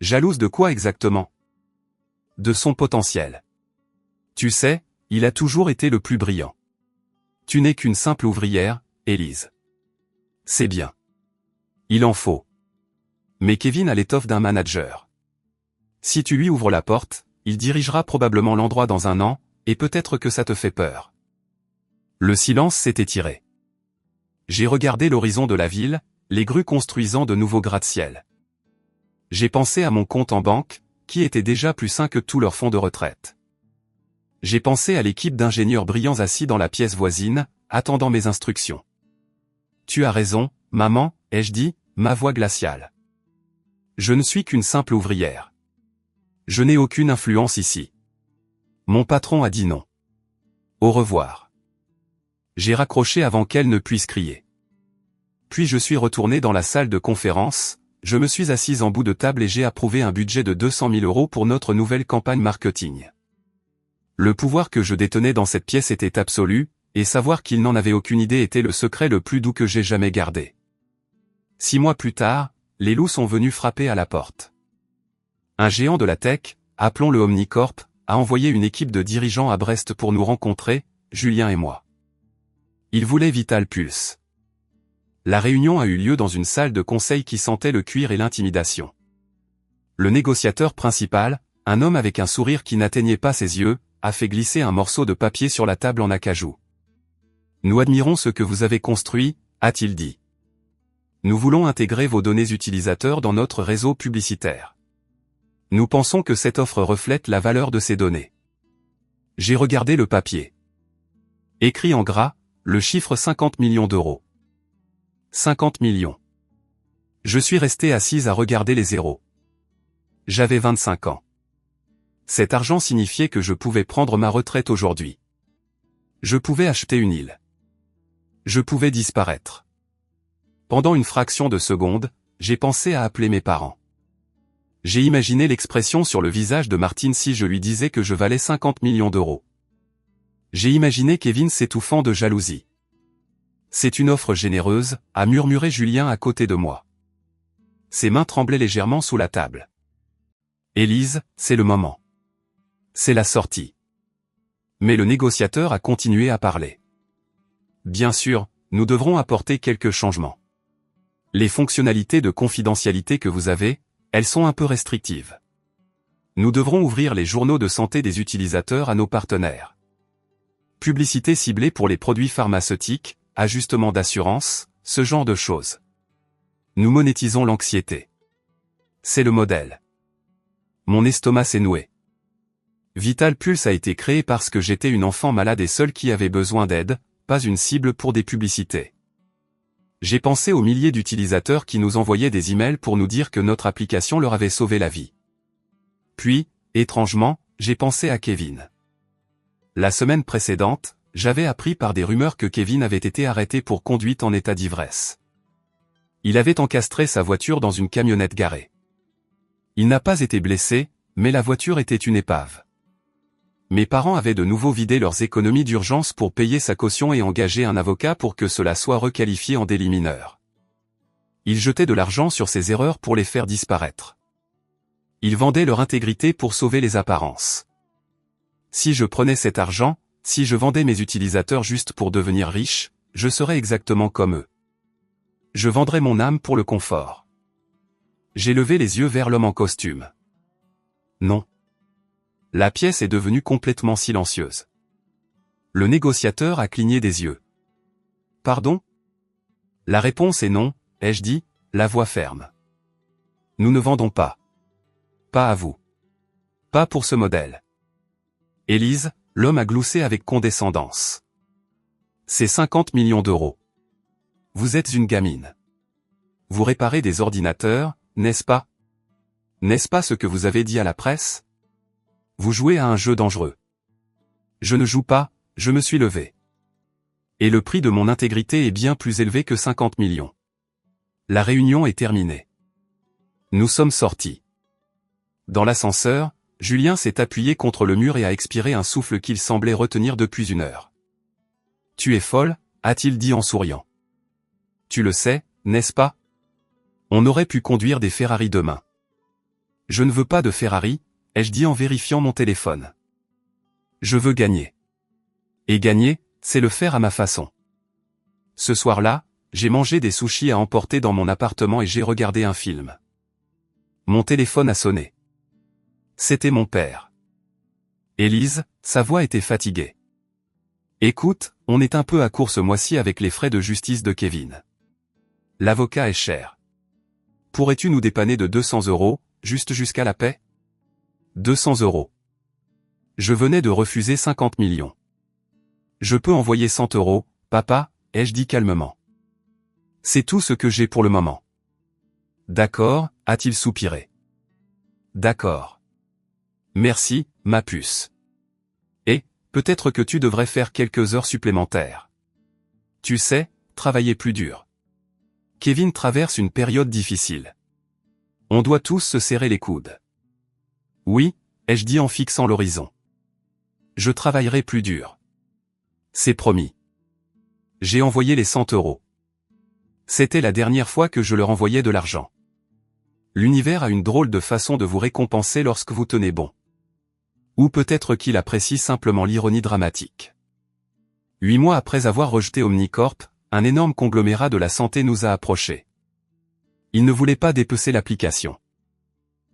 Jalouse de quoi exactement? De son potentiel. Tu sais, il a toujours été le plus brillant. Tu n'es qu'une simple ouvrière, Élise. C'est bien. Il en faut. Mais Kevin a l'étoffe d'un manager. Si tu lui ouvres la porte, il dirigera probablement l'endroit dans un an, et peut-être que ça te fait peur. Le silence s'est étiré. J'ai regardé l'horizon de la ville, les grues construisant de nouveaux gratte-ciel. J'ai pensé à mon compte en banque, qui était déjà plus sain que tous leurs fonds de retraite. J'ai pensé à l'équipe d'ingénieurs brillants assis dans la pièce voisine, attendant mes instructions. Tu as raison, maman, ai-je dit, ma voix glaciale. Je ne suis qu'une simple ouvrière. Je n'ai aucune influence ici. Mon patron a dit non. Au revoir. J'ai raccroché avant qu'elle ne puisse crier. Puis je suis retourné dans la salle de conférence, je me suis assise en bout de table et j'ai approuvé un budget de 200 000 € pour notre nouvelle campagne marketing. Le pouvoir que je détenais dans cette pièce était absolu, et savoir qu'il n'en avait aucune idée était le secret le plus doux que j'ai jamais gardé. 6 mois plus tard, les loups sont venus frapper à la porte. Un géant de la tech, appelons-le Omnicorp, a envoyé une équipe de dirigeants à Brest pour nous rencontrer, Julien et moi. Ils voulaient Vital Pulse. La réunion a eu lieu dans une salle de conseil qui sentait le cuir et l'intimidation. Le négociateur principal, un homme avec un sourire qui n'atteignait pas ses yeux, a fait glisser un morceau de papier sur la table en acajou. Nous admirons ce que vous avez construit, a-t-il dit. Nous voulons intégrer vos données utilisateurs dans notre réseau publicitaire. Nous pensons que cette offre reflète la valeur de ces données. J'ai regardé le papier. Écrit en gras, le chiffre 50 millions d'euros. 50 millions. Je suis resté assise à regarder les zéros. J'avais 25 ans. Cet argent signifiait que je pouvais prendre ma retraite aujourd'hui. Je pouvais acheter une île. Je pouvais disparaître. Pendant une fraction de seconde, j'ai pensé à appeler mes parents. J'ai imaginé l'expression sur le visage de Martine si je lui disais que je valais 50 millions d'euros. J'ai imaginé Kevin s'étouffant de jalousie. C'est une offre généreuse, a murmuré Julien à côté de moi. Ses mains tremblaient légèrement sous la table. Élise, c'est le moment. C'est la sortie. Mais le négociateur a continué à parler. Bien sûr, nous devrons apporter quelques changements. Les fonctionnalités de confidentialité que vous avez, elles sont un peu restrictives. Nous devrons ouvrir les journaux de santé des utilisateurs à nos partenaires. Publicité ciblée pour les produits pharmaceutiques, ajustement d'assurance, ce genre de choses. Nous monétisons l'anxiété. C'est le modèle. Mon estomac s'est noué. Vital Pulse a été créé parce que j'étais une enfant malade et seule qui avait besoin d'aide, pas une cible pour des publicités. J'ai pensé aux milliers d'utilisateurs qui nous envoyaient des emails pour nous dire que notre application leur avait sauvé la vie. Puis, étrangement, j'ai pensé à Kevin. La semaine précédente, j'avais appris par des rumeurs que Kevin avait été arrêté pour conduite en état d'ivresse. Il avait encastré sa voiture dans une camionnette garée. Il n'a pas été blessé, mais la voiture était une épave. Mes parents avaient de nouveau vidé leurs économies d'urgence pour payer sa caution et engager un avocat pour que cela soit requalifié en délit mineur. Ils jetaient de l'argent sur ces erreurs pour les faire disparaître. Ils vendaient leur intégrité pour sauver les apparences. Si je prenais cet argent, si je vendais mes utilisateurs juste pour devenir riche, je serais exactement comme eux. Je vendrais mon âme pour le confort. J'ai levé les yeux vers l'homme en costume. Non. La pièce est devenue complètement silencieuse. Le négociateur a cligné des yeux. Pardon? La réponse est non, ai-je dit, la voix ferme. Nous ne vendons pas. Pas à vous. Pas pour ce modèle. Élise, l'homme a gloussé avec condescendance. C'est 50 millions d'euros. Vous êtes une gamine. Vous réparez des ordinateurs, n'est-ce pas? N'est-ce pas ce que vous avez dit à la presse? Vous jouez à un jeu dangereux. Je ne joue pas, je me suis levé. Et le prix de mon intégrité est bien plus élevé que 50 millions. La réunion est terminée. Nous sommes sortis. Dans l'ascenseur, Julien s'est appuyé contre le mur et a expiré un souffle qu'il semblait retenir depuis 1 heure. Tu es folle, a-t-il dit en souriant. Tu le sais, n'est-ce pas? On aurait pu conduire des Ferrari demain. Je ne veux pas de Ferrari, ai-je dit en vérifiant mon téléphone. Je veux gagner. Et gagner, c'est le faire à ma façon. Ce soir-là, j'ai mangé des sushis à emporter dans mon appartement et j'ai regardé un film. Mon téléphone a sonné. C'était mon père. Élise, sa voix était fatiguée. Écoute, on est un peu à court ce mois-ci avec les frais de justice de Kevin. L'avocat est cher. Pourrais-tu nous dépanner de 200 €, juste jusqu'à la paix? 200 €. Je venais de refuser 50 millions. Je peux envoyer 100 €, papa, ai-je dit calmement. C'est tout ce que j'ai pour le moment. D'accord, a-t-il soupiré. D'accord. Merci, ma puce. Et, peut-être que tu devrais faire quelques heures supplémentaires. Tu sais, travailler plus dur. Kevin traverse une période difficile. On doit tous se serrer les coudes. Oui, ai-je dit en fixant l'horizon. Je travaillerai plus dur. C'est promis. J'ai envoyé les 100 €. C'était la dernière fois que je leur envoyais de l'argent. L'univers a une drôle de façon de vous récompenser lorsque vous tenez bon. Ou peut-être qu'il apprécie simplement l'ironie dramatique. 8 mois après avoir rejeté Omnicorp, un énorme conglomérat de la santé nous a approchés. Ils ne voulaient pas dépecer l'application.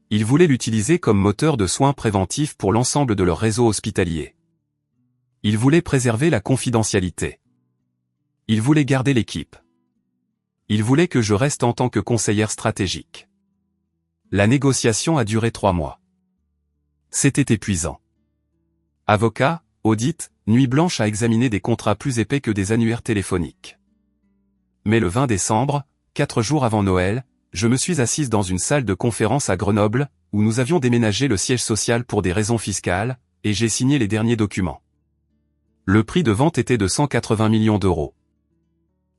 Ils voulaient l'utiliser comme moteur de soins préventifs pour l'ensemble de leur réseau hospitalier. Ils voulaient préserver la confidentialité. Ils voulaient garder l'équipe. Ils voulaient que je reste en tant que conseillère stratégique. La négociation a duré 3 mois. C'était épuisant. Avocat, audit, nuit blanche à examiner des contrats plus épais que des annuaires téléphoniques. Mais le 20 décembre, 4 jours avant Noël, je me suis assise dans une salle de conférence à Grenoble, où nous avions déménagé le siège social pour des raisons fiscales, et j'ai signé les derniers documents. Le prix de vente était de 180 millions d'euros.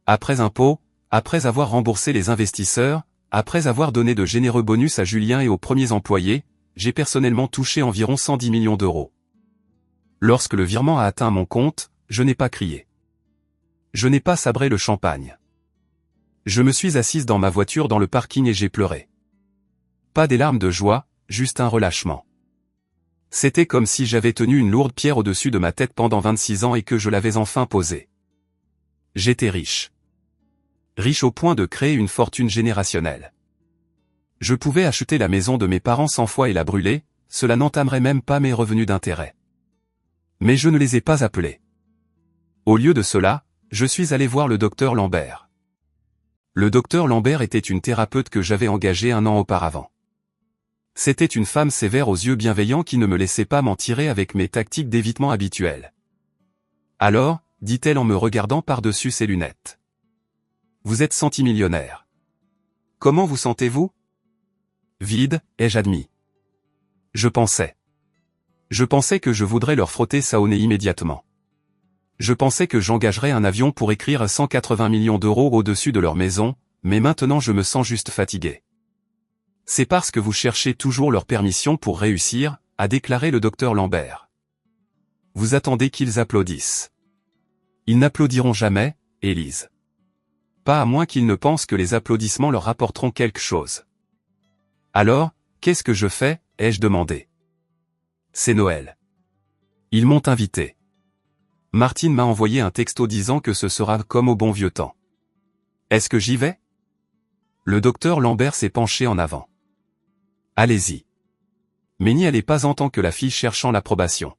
Après impôts, après avoir remboursé les investisseurs, après avoir donné de généreux bonus à Julien et aux premiers employés, j'ai personnellement touché environ 110 millions d'euros. Lorsque le virement a atteint mon compte, je n'ai pas crié. Je n'ai pas sabré le champagne. Je me suis assise dans ma voiture dans le parking et j'ai pleuré. Pas des larmes de joie, juste un relâchement. C'était comme si j'avais tenu une lourde pierre au-dessus de ma tête pendant 26 ans et que je l'avais enfin posée. J'étais riche. Riche au point de créer une fortune générationnelle. Je pouvais acheter la maison de mes parents 100 fois et la brûler, cela n'entamerait même pas mes revenus d'intérêt. Mais je ne les ai pas appelés. Au lieu de cela, je suis allé voir le docteur Lambert. Le docteur Lambert était une thérapeute que j'avais engagée 1 an auparavant. C'était une femme sévère aux yeux bienveillants qui ne me laissait pas m'en tirer avec mes tactiques d'évitement habituelles. Alors, dit-elle en me regardant par-dessus ses lunettes. Vous êtes centimillionnaire. Comment vous sentez-vous? Vide, ai-je admis. Je pensais que je voudrais leur frotter ça au nez immédiatement. Je pensais que j'engagerais un avion pour écrire 180 millions d'euros au-dessus de leur maison, mais maintenant je me sens juste fatigué. C'est parce que vous cherchez toujours leur permission pour réussir, a déclaré le docteur Lambert. Vous attendez qu'ils applaudissent. Ils n'applaudiront jamais, Élise. Pas à moins qu'ils ne pensent que les applaudissements leur apporteront quelque chose. Alors, qu'est-ce que je fais, ai-je demandé. C'est Noël. Ils m'ont invité. Martine m'a envoyé un texto disant que ce sera comme au bon vieux temps. Est-ce que j'y vais? Le docteur Lambert s'est penché en avant. Allez-y. Mais n'y allez pas en tant que la fille cherchant l'approbation.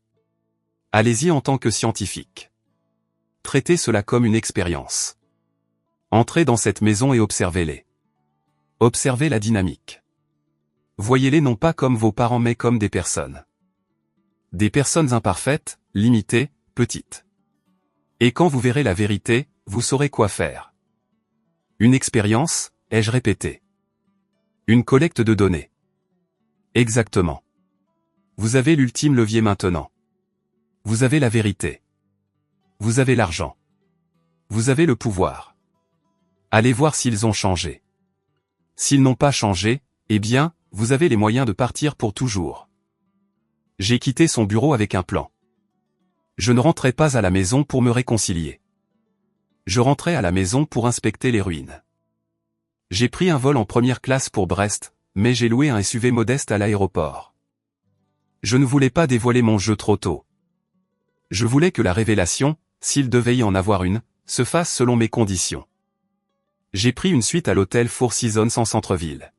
Allez-y en tant que scientifique. Traitez cela comme une expérience. Entrez dans cette maison et observez-les. Observez la dynamique. Voyez-les non pas comme vos parents mais comme des personnes. Des personnes imparfaites, limitées, petites. Et quand vous verrez la vérité, vous saurez quoi faire. Une expérience, ai-je répété. Une collecte de données. Exactement. Vous avez l'ultime levier maintenant. Vous avez la vérité. Vous avez l'argent. Vous avez le pouvoir. Allez voir s'ils ont changé. S'ils n'ont pas changé, eh bien, vous avez les moyens de partir pour toujours. J'ai quitté son bureau avec un plan. Je ne rentrais pas à la maison pour me réconcilier. Je rentrais à la maison pour inspecter les ruines. J'ai pris un vol en première classe pour Brest, mais j'ai loué un SUV modeste à l'aéroport. Je ne voulais pas dévoiler mon jeu trop tôt. Je voulais que la révélation, s'il devait y en avoir une, se fasse selon mes conditions. J'ai pris une suite à l'hôtel Four Seasons en centre-ville.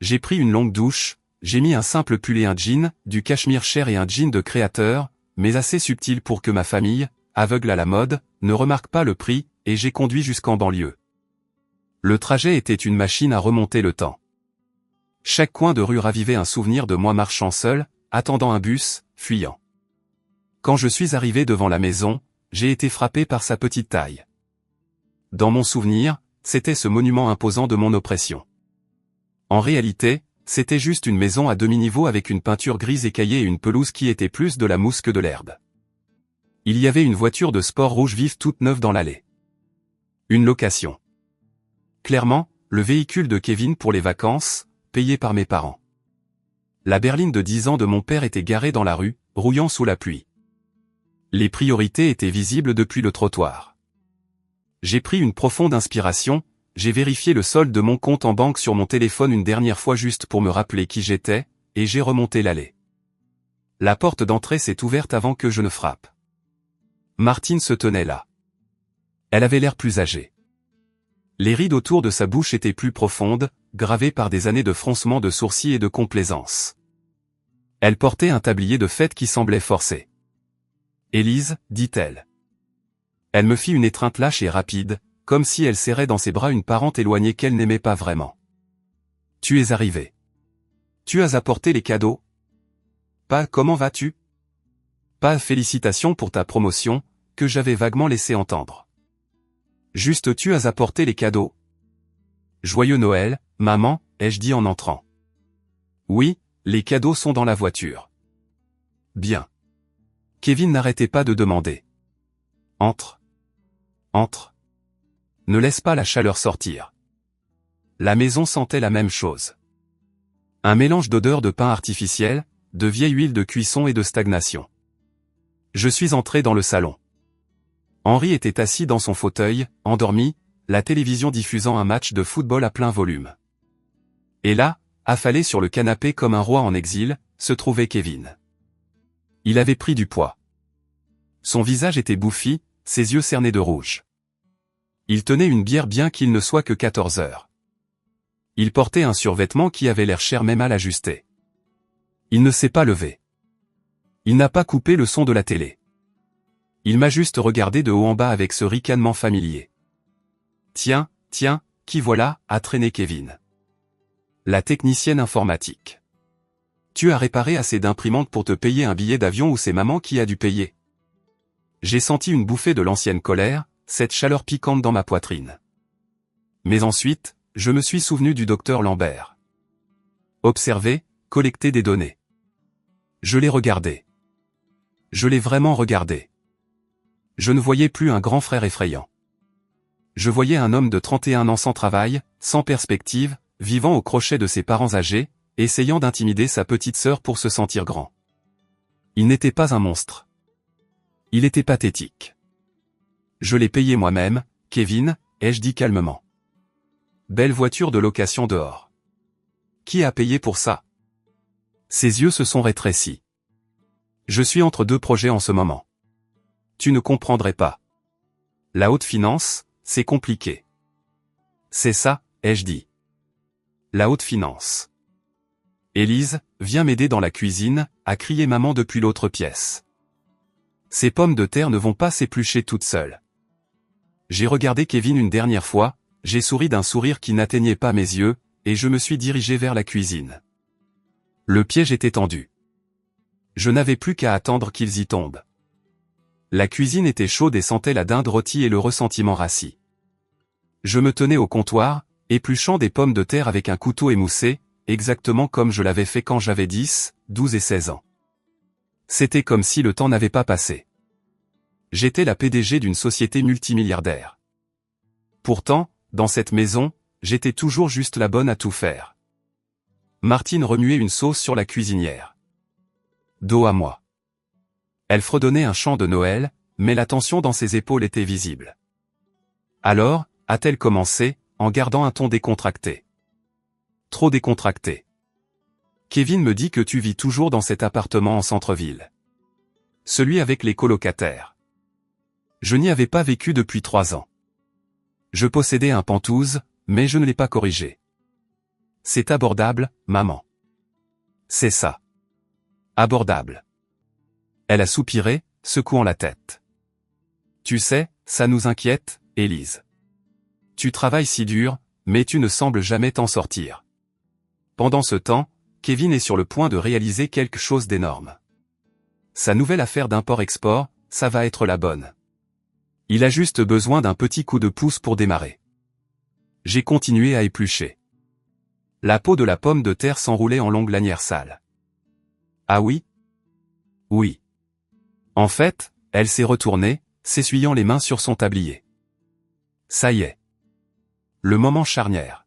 J'ai pris une longue douche, j'ai mis un simple pull et un jean, du cachemire cher et un jean de créateur, mais assez subtil pour que ma famille, aveugle à la mode, ne remarque pas le prix, et j'ai conduit jusqu'en banlieue. Le trajet était une machine à remonter le temps. Chaque coin de rue ravivait un souvenir de moi marchant seul, attendant un bus, fuyant. Quand je suis arrivé devant la maison, j'ai été frappé par sa petite taille. Dans mon souvenir, c'était ce monument imposant de mon oppression. En réalité, c'était juste une maison à demi-niveau avec une peinture grise écaillée et une pelouse qui était plus de la mousse que de l'herbe. Il y avait une voiture de sport rouge vive toute neuve dans l'allée. Une location. Clairement, le véhicule de Kevin pour les vacances, payé par mes parents. La berline de 10 ans de mon père était garée dans la rue, rouillant sous la pluie. Les priorités étaient visibles depuis le trottoir. J'ai pris une profonde inspiration, j'ai vérifié le solde de mon compte en banque sur mon téléphone une dernière fois juste pour me rappeler qui j'étais, et j'ai remonté l'allée. La porte d'entrée s'est ouverte avant que je ne frappe. Martine se tenait là. Elle avait l'air plus âgée. Les rides autour de sa bouche étaient plus profondes, gravées par des années de froncement de sourcils et de complaisance. Elle portait un tablier de fête qui semblait forcé. « Élise, dit-elle. » Elle me fit une étreinte lâche et rapide, comme si elle serrait dans ses bras une parente éloignée qu'elle n'aimait pas vraiment. « Tu es arrivé. Tu as apporté les cadeaux? Pas comment vas-tu? Pas félicitations pour ta promotion, que j'avais vaguement laissé entendre. Juste tu as apporté les cadeaux. Joyeux Noël, maman, ai-je dit en entrant. Oui, les cadeaux sont dans la voiture. Bien. Kevin n'arrêtait pas de demander. Entre. Entre. Ne laisse pas la chaleur sortir. La maison sentait la même chose. Un mélange d'odeurs de pain artificiel, de vieille huile de cuisson et de stagnation. Je suis entré dans le salon. Henri était assis dans son fauteuil, endormi, la télévision diffusant un match de football à plein volume. Et là, affalé sur le canapé comme un roi en exil, se trouvait Kevin. Il avait pris du poids. Son visage était bouffi, ses yeux cernés de rouge. Il tenait une bière bien qu'il ne soit que 14 heures. Il portait un survêtement qui avait l'air cher mais mal ajusté. Il ne s'est pas levé. Il n'a pas coupé le son de la télé. Il m'a juste regardé de haut en bas avec ce ricanement familier. Tiens, qui voilà, a traîné Kevin. La technicienne informatique. Tu as réparé assez d'imprimantes pour te payer un billet d'avion ou c'est maman qui a dû payer? J'ai senti une bouffée de l'ancienne colère, cette chaleur piquante dans ma poitrine. Mais ensuite, je me suis souvenu du docteur Lambert. Observer, collecter des données. Je l'ai regardé. Je l'ai vraiment regardé. Je ne voyais plus un grand frère effrayant. Je voyais un homme de 31 ans sans travail, sans perspective, vivant au crochet de ses parents âgés, essayant d'intimider sa petite sœur pour se sentir grand. Il n'était pas un monstre. Il était pathétique. Je l'ai payé moi-même, Kevin, ai-je dit calmement. Belle voiture de location dehors. Qui a payé pour ça? Ses yeux se sont rétrécis. Je suis entre deux projets en ce moment. Tu ne comprendrais pas. La haute finance, c'est compliqué. C'est ça, ai-je dit. La haute finance. Élise, viens m'aider dans la cuisine, a crié maman depuis l'autre pièce. Ces pommes de terre ne vont pas s'éplucher toutes seules. J'ai regardé Kevin une dernière fois, j'ai souri d'un sourire qui n'atteignait pas mes yeux, et je me suis dirigé vers la cuisine. Le piège était tendu. Je n'avais plus qu'à attendre qu'ils y tombent. La cuisine était chaude et sentait la dinde rôtie et le ressentiment rassis. Je me tenais au comptoir, épluchant des pommes de terre avec un couteau émoussé, exactement comme je l'avais fait quand j'avais 10, 12 et 16 ans. C'était comme si le temps n'avait pas passé. J'étais la PDG d'une société multimilliardaire. Pourtant, dans cette maison, j'étais toujours juste la bonne à tout faire. Martine remuait une sauce sur la cuisinière. Dos à moi. Elle fredonnait un chant de Noël, mais la tension dans ses épaules était visible. Alors, a-t-elle commencé, en gardant un ton décontracté. Trop décontracté. Kevin me dit que tu vis toujours dans cet appartement en centre-ville. Celui avec les colocataires. Je n'y avais pas vécu depuis 3 ans. Je possédais un Penthouse, mais je ne l'ai pas corrigé. C'est abordable, maman. C'est ça. Abordable. Elle a soupiré, secouant la tête. Tu sais, ça nous inquiète, Élise. Tu travailles si dur, mais tu ne sembles jamais t'en sortir. Pendant ce temps, Kevin est sur le point de réaliser quelque chose d'énorme. Sa nouvelle affaire d'import-export, ça va être la bonne. Il a juste besoin d'un petit coup de pouce pour démarrer. J'ai continué à éplucher. La peau de la pomme de terre s'enroulait en longues lanières sales. Ah oui? Oui. En fait, elle s'est retournée, s'essuyant les mains sur son tablier. Ça y est. Le moment charnière.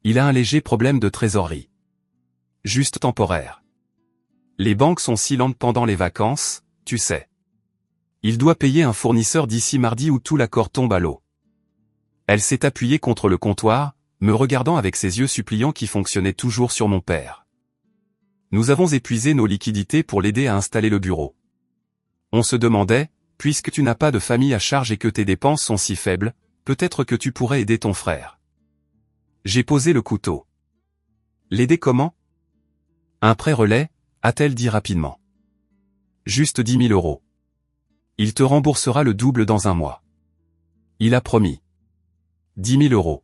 Il a un léger problème de trésorerie. Juste temporaire. Les banques sont si lentes pendant les vacances, tu sais. Il doit payer un fournisseur d'ici mardi ou tout l'accord tombe à l'eau. Elle s'est appuyée contre le comptoir, me regardant avec ses yeux suppliants qui fonctionnaient toujours sur mon père. Nous avons épuisé nos liquidités pour l'aider à installer le bureau. On se demandait, puisque tu n'as pas de famille à charge et que tes dépenses sont si faibles, peut-être que tu pourrais aider ton frère. J'ai posé le couteau. L'aider comment? Un prêt relais, a-t-elle dit rapidement. Juste 10 000 euros. Il te remboursera le double dans un mois. Il a promis. 10 000 euros.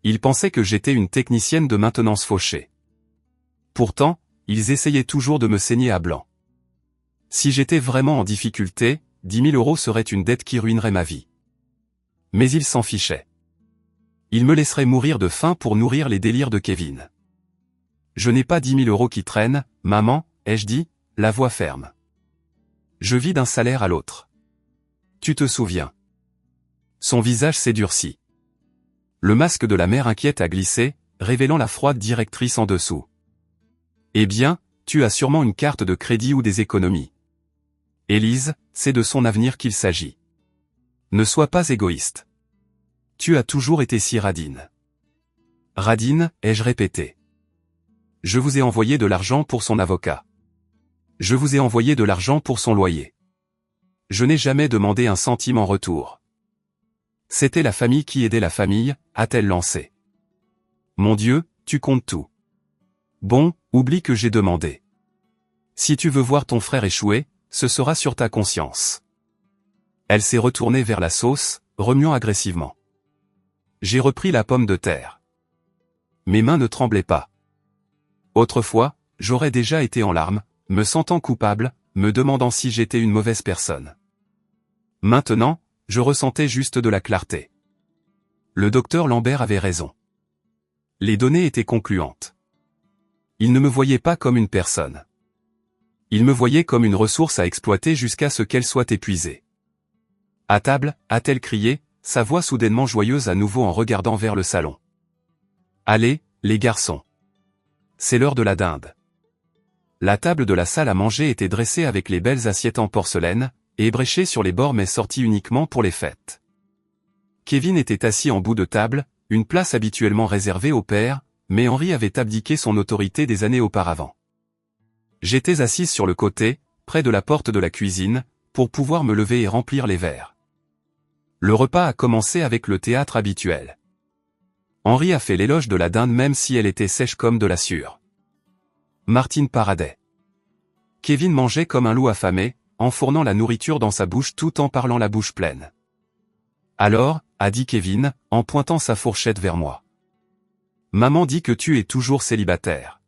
Il pensait que j'étais une technicienne de maintenance fauchée. Pourtant, ils essayaient toujours de me saigner à blanc. Si j'étais vraiment en difficulté, 10 000 euros serait une dette qui ruinerait ma vie. Mais ils s'en fichaient. Ils me laisseraient mourir de faim pour nourrir les délires de Kevin. Je n'ai pas 10 000 euros qui traînent, maman, ai-je dit, la voix ferme. Je vis d'un salaire à l'autre. Tu te souviens. Son visage s'est durci. Le masque de la mère inquiète a glissé, révélant la froide directrice en dessous. Eh bien, tu as sûrement une carte de crédit ou des économies. Élise, c'est de son avenir qu'il s'agit. Ne sois pas égoïste. Tu as toujours été si radine. Radine, ai-je répété. Je vous ai envoyé de l'argent pour son avocat. Je vous ai envoyé de l'argent pour son loyer. Je n'ai jamais demandé un centime en retour. C'était la famille qui aidait la famille, a-t-elle lancé. Mon Dieu, tu comptes tout. Bon, oublie que j'ai demandé. Si tu veux voir ton frère échouer, ce sera sur ta conscience. Elle s'est retournée vers la sauce, remuant agressivement. J'ai repris la pomme de terre. Mes mains ne tremblaient pas. Autrefois, j'aurais déjà été en larmes, me sentant coupable, me demandant si j'étais une mauvaise personne. Maintenant, je ressentais juste de la clarté. Le docteur Lambert avait raison. Les données étaient concluantes. Il ne me voyait pas comme une personne. Il me voyait comme une ressource à exploiter jusqu'à ce qu'elle soit épuisée. À table, a-t-elle crié, sa voix soudainement joyeuse à nouveau en regardant vers le salon. Allez, les garçons. C'est l'heure de la dinde. La table de la salle à manger était dressée avec les belles assiettes en porcelaine, et ébréchée sur les bords mais sortie uniquement pour les fêtes. Kevin était assis en bout de table, une place habituellement réservée au père, mais Henri avait abdiqué son autorité des années auparavant. J'étais assise sur le côté, près de la porte de la cuisine, pour pouvoir me lever et remplir les verres. Le repas a commencé avec le théâtre habituel. Henri a fait l'éloge de la dinde même si elle était sèche comme de la sueur. Martine paradait. Kevin mangeait comme un loup affamé, enfournant la nourriture dans sa bouche tout en parlant la bouche pleine. Alors, a dit Kevin, en pointant sa fourchette vers moi. Maman dit que tu es toujours célibataire.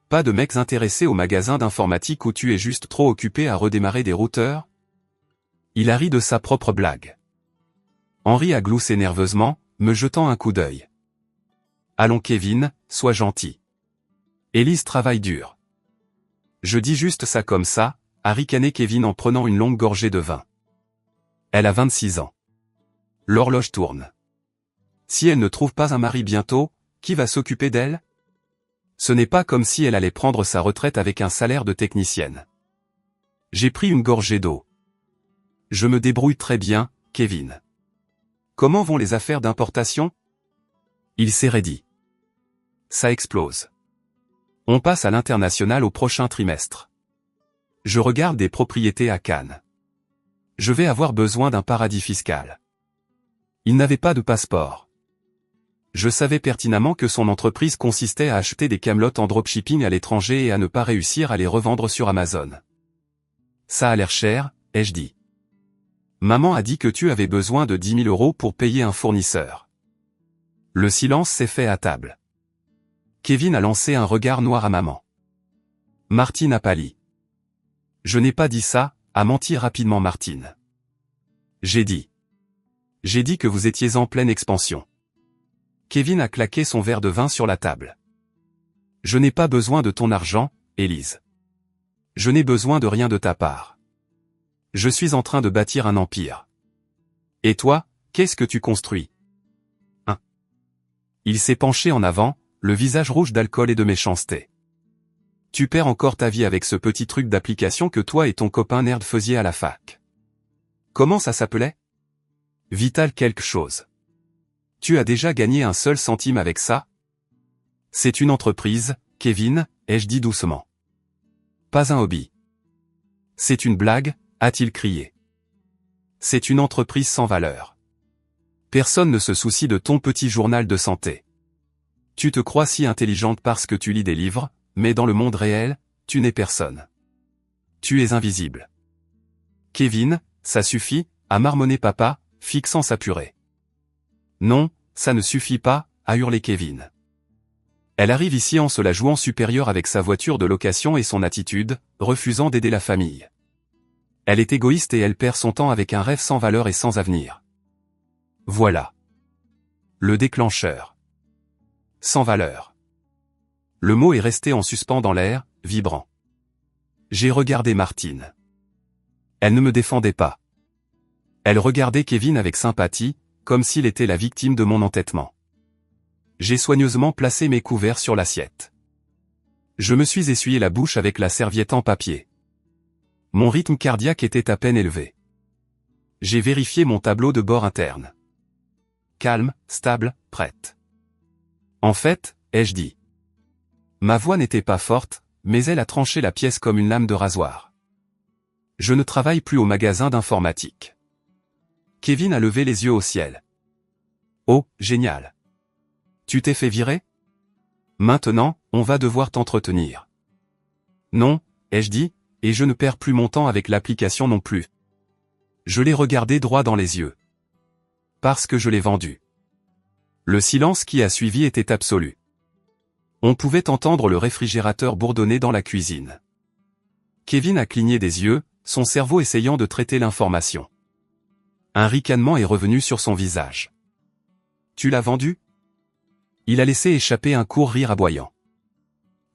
Pas de mecs intéressés au magasin d'informatique où tu es juste trop occupé à redémarrer des routeurs? Il a ri de sa propre blague. Henri a gloussé nerveusement, me jetant un coup d'œil. Allons Kevin, sois gentil. Élise travaille dur. Je dis juste ça comme ça, a ricané Kevin en prenant une longue gorgée de vin. Elle a 26 ans. L'horloge tourne. Si elle ne trouve pas un mari bientôt, qui va s'occuper d'elle? Ce n'est pas comme si elle allait prendre sa retraite avec un salaire de technicienne. J'ai pris une gorgée d'eau. Je me débrouille très bien, Kevin. Comment vont les affaires d'importation? Il s'est raidi. Ça explose. On passe à l'international au prochain trimestre. Je regarde des propriétés à Cannes. Je vais avoir besoin d'un paradis fiscal. Il n'avait pas de passeport. Je savais pertinemment que son entreprise consistait à acheter des camelotes en dropshipping à l'étranger et à ne pas réussir à les revendre sur Amazon. Ça a l'air cher, ai-je dit. Maman a dit que tu avais besoin de 10 000 € pour payer un fournisseur. Le silence s'est fait à table. Kevin a lancé un regard noir à maman. Martine a pâli. Je n'ai pas dit ça, a menti rapidement Martine. J'ai dit que vous étiez en pleine expansion. Kevin a claqué son verre de vin sur la table. Je n'ai pas besoin de ton argent, Élise. Je n'ai besoin de rien de ta part. Je suis en train de bâtir un empire. Et toi, qu'est-ce que tu construis? Il s'est penché en avant, le visage rouge d'alcool et de méchanceté. Tu perds encore ta vie avec ce petit truc d'application que toi et ton copain nerd faisiez à la fac. Comment ça s'appelait? Vital quelque chose. Tu as déjà gagné un seul centime avec ça? C'est une entreprise, Kevin, ai-je dit doucement. Pas un hobby. C'est une blague, a-t-il crié. C'est une entreprise sans valeur. Personne ne se soucie de ton petit journal de santé. Tu te crois si intelligente parce que tu lis des livres, mais dans le monde réel, tu n'es personne. Tu es invisible. Kevin, ça suffit, a marmonné papa, fixant sa purée. Non, ça ne suffit pas, a hurlé Kevin. Elle arrive ici en se la jouant supérieure avec sa voiture de location et son attitude, refusant d'aider la famille. Elle est égoïste et elle perd son temps avec un rêve sans valeur et sans avenir. Voilà. Le déclencheur. Sans valeur. Le mot est resté en suspens dans l'air, vibrant. J'ai regardé Martine. Elle ne me défendait pas. Elle regardait Kevin avec sympathie, comme s'il était la victime de mon entêtement. J'ai soigneusement placé mes couverts sur l'assiette. Je me suis essuyé la bouche avec la serviette en papier. Mon rythme cardiaque était à peine élevé. J'ai vérifié mon tableau de bord interne. Calme, stable, prête. En fait, ai-je dit. Ma voix n'était pas forte, mais elle a tranché la pièce comme une lame de rasoir. Je ne travaille plus au magasin d'informatique. Kevin a levé les yeux au ciel. Oh, génial. Tu t'es fait virer? Maintenant, on va devoir t'entretenir. Non, ai-je dit, et je ne perds plus mon temps avec l'application non plus. Je l'ai regardé droit dans les yeux. Parce que je l'ai vendu. Le silence qui a suivi était absolu. On pouvait entendre le réfrigérateur bourdonner dans la cuisine. Kevin a cligné des yeux, son cerveau essayant de traiter l'information. Un ricanement est revenu sur son visage. Tu l'as vendu? Il a laissé échapper un court rire aboyant.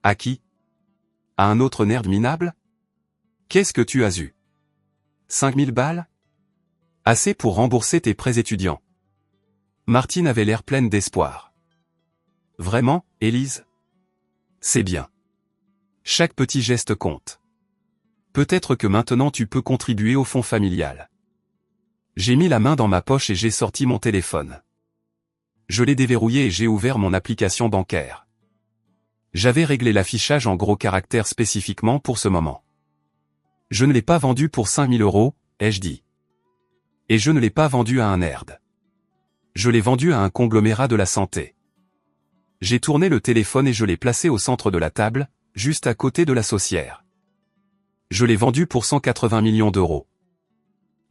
À qui? À un autre nerd minable? Qu'est-ce que tu as eu? 5000 balles? Assez pour rembourser tes prêts étudiants. Martine avait l'air pleine d'espoir. Vraiment, Élise? C'est bien. Chaque petit geste compte. Peut-être que maintenant tu peux contribuer au fonds familial. J'ai mis la main dans ma poche et j'ai sorti mon téléphone. Je l'ai déverrouillé et j'ai ouvert mon application bancaire. J'avais réglé l'affichage en gros caractères spécifiquement pour ce moment. Je ne l'ai pas vendu pour 5000 €, ai-je dit. Et je ne l'ai pas vendu à un nerd. Je l'ai vendu à un conglomérat de la santé. J'ai tourné le téléphone et je l'ai placé au centre de la table, juste à côté de la saucière. Je l'ai vendu pour 180 millions d'euros.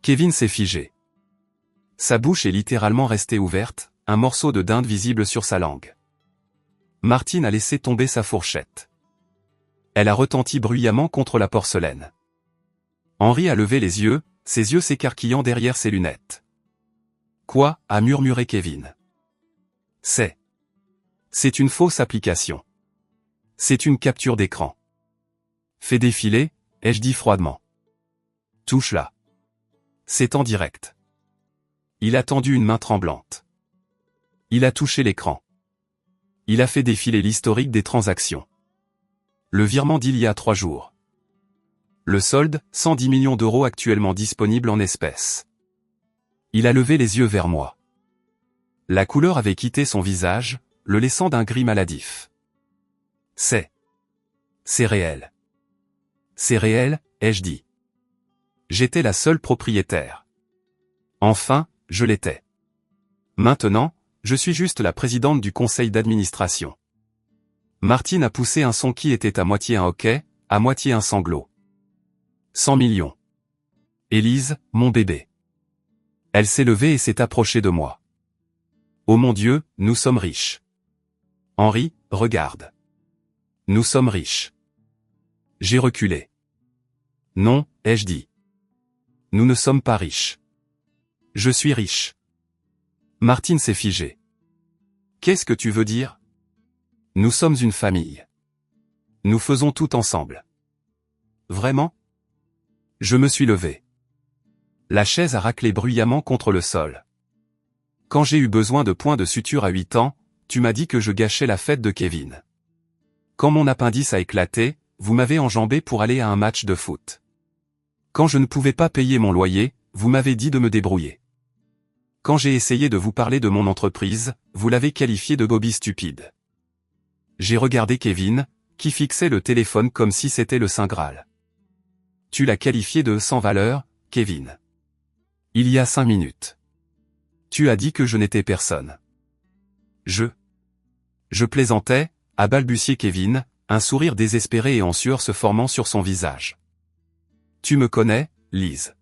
Kevin s'est figé. Sa bouche est littéralement restée ouverte, un morceau de dinde visible sur sa langue. Martine a laissé tomber sa fourchette. Elle a retenti bruyamment contre la porcelaine. Henri a levé les yeux, ses yeux s'écarquillant derrière ses lunettes. Quoi, a murmuré Kevin. C'est une fausse application. C'est une capture d'écran. Fais défiler, ai-je dit froidement. Touche là. C'est en direct. Il a tendu une main tremblante. Il a touché l'écran. Il a fait défiler l'historique des transactions. Le virement d'il y a 3 jours. Le solde, 110 millions d'euros actuellement disponibles en espèces. Il a levé les yeux vers moi. La couleur avait quitté son visage, le laissant d'un gris maladif. C'est réel. C'est réel, ai-je dit. J'étais la seule propriétaire. Enfin, je l'étais. Maintenant, je suis juste la présidente du conseil d'administration. Martine a poussé un son qui était à moitié un hoquet, à moitié un sanglot. 100 millions. Élise, mon bébé. Elle s'est levée et s'est approchée de moi. Oh mon Dieu, nous sommes riches. Henri, regarde. Nous sommes riches. J'ai reculé. Non, ai-je dit. Nous ne sommes pas riches. Je suis riche. Martine s'est figée. Qu'est-ce que tu veux dire? Nous sommes une famille. Nous faisons tout ensemble. Vraiment? Je me suis levé. La chaise a raclé bruyamment contre le sol. Quand j'ai eu besoin de points de suture à 8 ans, tu m'as dit que je gâchais la fête de Kevin. Quand mon appendice a éclaté, vous m'avez enjambé pour aller à un match de foot. Quand je ne pouvais pas payer mon loyer, vous m'avez dit de me débrouiller. Quand j'ai essayé de vous parler de mon entreprise, vous l'avez qualifié de bobby stupide. J'ai regardé Kevin, qui fixait le téléphone comme si c'était le Saint Graal. Tu l'as qualifié de sans valeur, Kevin. Il y a 5 minutes. Tu as dit que je n'étais personne. Je plaisantais, a balbutié Kevin, un sourire désespéré et en sueur se formant sur son visage. Tu me connais, Lise.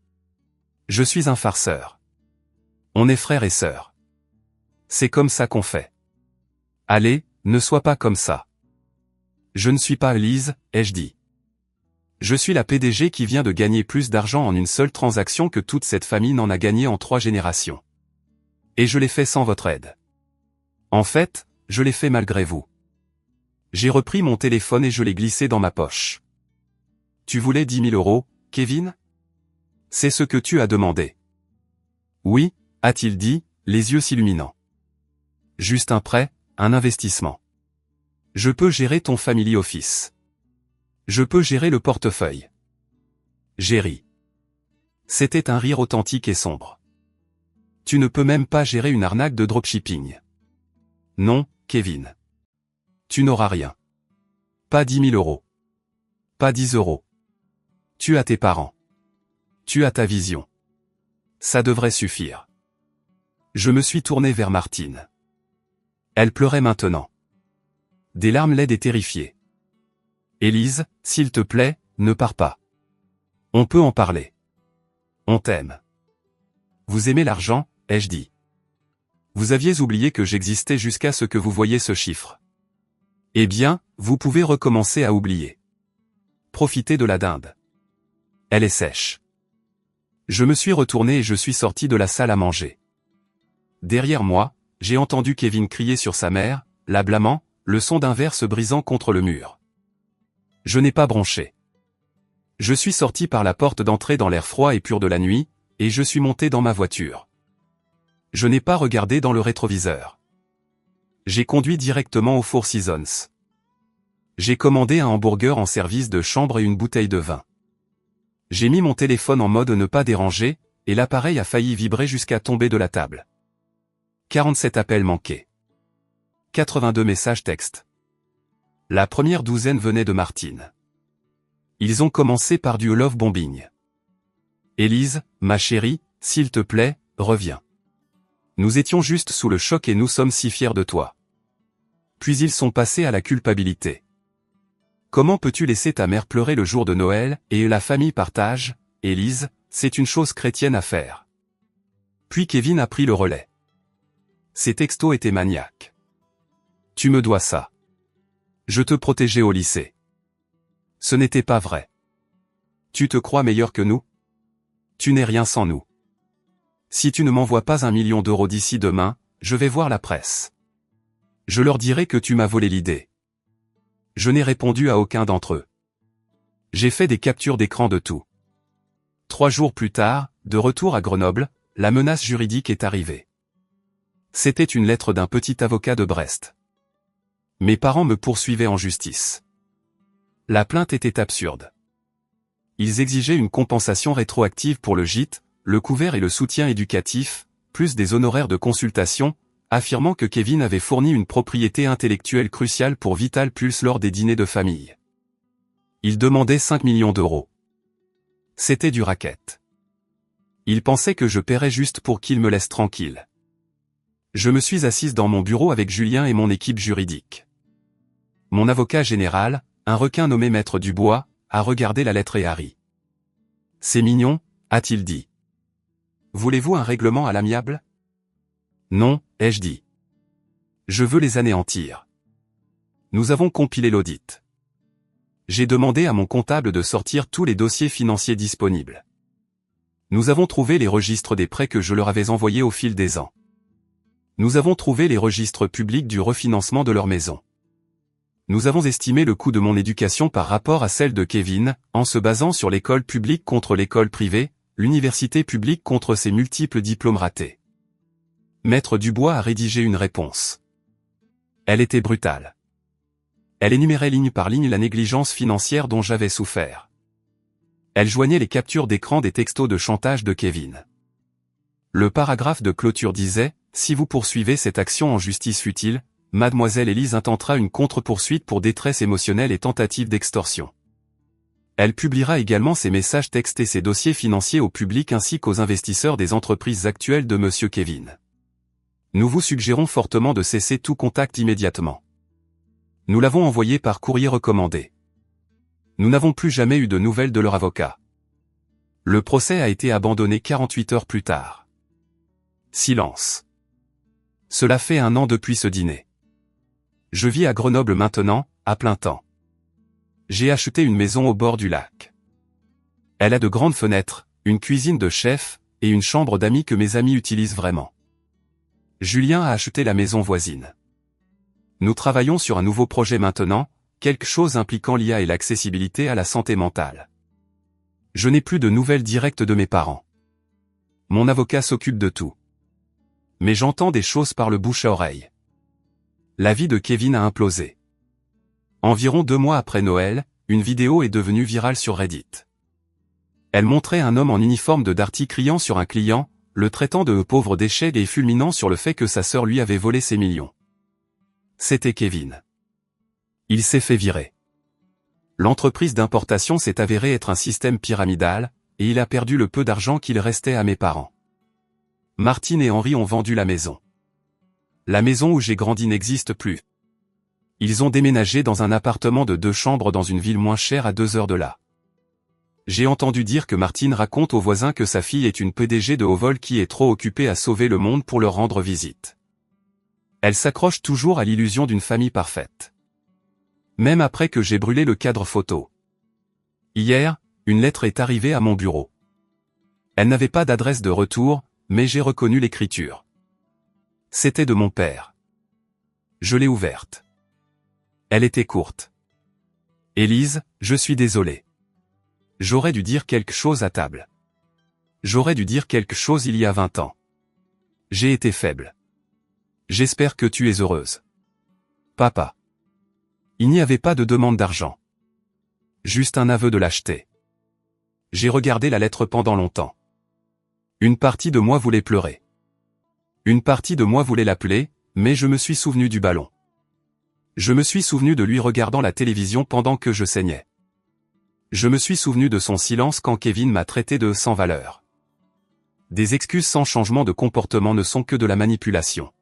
Je suis un farceur. On est frères et sœurs. C'est comme ça qu'on fait. Allez, ne sois pas comme ça. Je ne suis pas Lise, ai-je dit. Je suis la PDG qui vient de gagner plus d'argent en une seule transaction que toute cette famille n'en a gagné en 3 générations. Et je l'ai fait sans votre aide. En fait, je l'ai fait malgré vous. J'ai repris mon téléphone et je l'ai glissé dans ma poche. Tu voulais 10 000 €, Kevin? C'est ce que tu as demandé. Oui, a-t-il dit, les yeux s'illuminant. Juste un prêt, un investissement. Je peux gérer ton family office. Je peux gérer le portefeuille. J'ai ri. C'était un rire authentique et sombre. Tu ne peux même pas gérer une arnaque de dropshipping. Non, Kevin. Tu n'auras rien. Pas 10 000 €. Pas 10 €. Tu as tes parents. Tu as ta vision. Ça devrait suffire. Je me suis tourné vers Martine. Elle pleurait maintenant. Des larmes laides et terrifiées. Élise, s'il te plaît, ne pars pas. On peut en parler. On t'aime. Vous aimez l'argent, ai-je dit. Vous aviez oublié que j'existais jusqu'à ce que vous voyiez ce chiffre. Eh bien, vous pouvez recommencer à oublier. Profitez de la dinde. Elle est sèche. Je me suis retourné et je suis sorti de la salle à manger. Derrière moi, j'ai entendu Kevin crier sur sa mère, la blâmant, le son d'un verre se brisant contre le mur. Je n'ai pas bronché. Je suis sorti par la porte d'entrée dans l'air froid et pur de la nuit, et je suis monté dans ma voiture. Je n'ai pas regardé dans le rétroviseur. J'ai conduit directement au Four Seasons. J'ai commandé un hamburger en service de chambre et une bouteille de vin. J'ai mis mon téléphone en mode ne pas déranger, et l'appareil a failli vibrer jusqu'à tomber de la table. 47 appels manqués. 82 messages textes. La première douzaine venait de Martine. Ils ont commencé par du love bombing. Élise, ma chérie, s'il te plaît, reviens. Nous étions juste sous le choc et nous sommes si fiers de toi. Puis ils sont passés à la culpabilité. Comment peux-tu laisser ta mère pleurer le jour de Noël, et la famille partage, Élise, c'est une chose chrétienne à faire. Puis Kevin a pris le relais. Ses textos étaient maniaques. Tu me dois ça. Je te protégeais au lycée. Ce n'était pas vrai. Tu te crois meilleur que nous? Tu n'es rien sans nous. Si tu ne m'envoies pas 1 million d'euros d'ici demain, je vais voir la presse. Je leur dirai que tu m'as volé l'idée. Je n'ai répondu à aucun d'entre eux. J'ai fait des captures d'écran de tout. 3 jours plus tard, de retour à Grenoble, la menace juridique est arrivée. C'était une lettre d'un petit avocat de Brest. Mes parents me poursuivaient en justice. La plainte était absurde. Ils exigeaient une compensation rétroactive pour le gîte, le couvert et le soutien éducatif, plus des honoraires de consultation, affirmant que Kevin avait fourni une propriété intellectuelle cruciale pour Vital Pulse lors des dîners de famille. Ils demandaient 5 millions d'euros. C'était du racket. Ils pensaient que je paierais juste pour qu'ils me laissent tranquille. Je me suis assise dans mon bureau avec Julien et mon équipe juridique. Mon avocat général, un requin nommé Maître Dubois, a regardé la lettre et a ri. « C'est mignon », a-t-il dit. « Voulez-vous un règlement à l'amiable ?»« Non », ai-je dit. « Je veux les anéantir. » Nous avons compilé l'audit. J'ai demandé à mon comptable de sortir tous les dossiers financiers disponibles. Nous avons trouvé les registres des prêts que je leur avais envoyés au fil des ans. Nous avons trouvé les registres publics du refinancement de leur maison. Nous avons estimé le coût de mon éducation par rapport à celle de Kevin, en se basant sur l'école publique contre l'école privée, l'université publique contre ses multiples diplômes ratés. Maître Dubois a rédigé une réponse. Elle était brutale. Elle énumérait ligne par ligne la négligence financière dont j'avais souffert. Elle joignait les captures d'écran des textos de chantage de Kevin. Le paragraphe de clôture disait « Si vous poursuivez cette action en justice futile, Mademoiselle Élise intentera une contre-poursuite pour détresse émotionnelle et tentative d'extorsion. Elle publiera également ses messages textes et ses dossiers financiers au public ainsi qu'aux investisseurs des entreprises actuelles de Monsieur Kevin. Nous vous suggérons fortement de cesser tout contact immédiatement. Nous l'avons envoyé par courrier recommandé. Nous n'avons plus jamais eu de nouvelles de leur avocat. Le procès a été abandonné 48 heures plus tard. Silence. Cela fait 1 an depuis ce dîner. Je vis à Grenoble maintenant, à plein temps. J'ai acheté une maison au bord du lac. Elle a de grandes fenêtres, une cuisine de chef, et une chambre d'amis que mes amis utilisent vraiment. Julien a acheté la maison voisine. Nous travaillons sur un nouveau projet maintenant, quelque chose impliquant l'IA et l'accessibilité à la santé mentale. Je n'ai plus de nouvelles directes de mes parents. Mon avocat s'occupe de tout. Mais j'entends des choses par le bouche à oreille. La vie de Kevin a implosé. Environ 2 mois après Noël, une vidéo est devenue virale sur Reddit. Elle montrait un homme en uniforme de Darty criant sur un client, le traitant de pauvre déchet et fulminant sur le fait que sa sœur lui avait volé ses millions. C'était Kevin. Il s'est fait virer. L'entreprise d'importation s'est avérée être un système pyramidal, et il a perdu le peu d'argent qu'il restait à mes parents. Martine et Henri ont vendu la maison. La maison où j'ai grandi n'existe plus. Ils ont déménagé dans un appartement de 2 chambres dans une ville moins chère à 2 heures de là. J'ai entendu dire que Martine raconte aux voisins que sa fille est une PDG de haut vol qui est trop occupée à sauver le monde pour leur rendre visite. Elle s'accroche toujours à l'illusion d'une famille parfaite. Même après que j'ai brûlé le cadre photo. Hier, Une lettre est arrivée à mon bureau. Elle n'avait pas d'adresse de retour, mais j'ai reconnu l'écriture. C'était de mon père. Je l'ai ouverte. Elle était courte. Élise, je suis désolé. J'aurais dû dire quelque chose à table. J'aurais dû dire quelque chose il y a 20 ans. J'ai été faible. J'espère que tu es heureuse. Papa. Il n'y avait pas de demande d'argent. Juste un aveu de lâcheté. J'ai regardé la lettre pendant longtemps. Une partie de moi voulait pleurer. Une partie de moi voulait l'appeler, mais je me suis souvenu du ballon. Je me suis souvenu de lui regardant la télévision pendant que je saignais. Je me suis souvenu de son silence quand Kevin m'a traité de sans valeur. Des excuses sans changement de comportement ne sont que de la manipulation.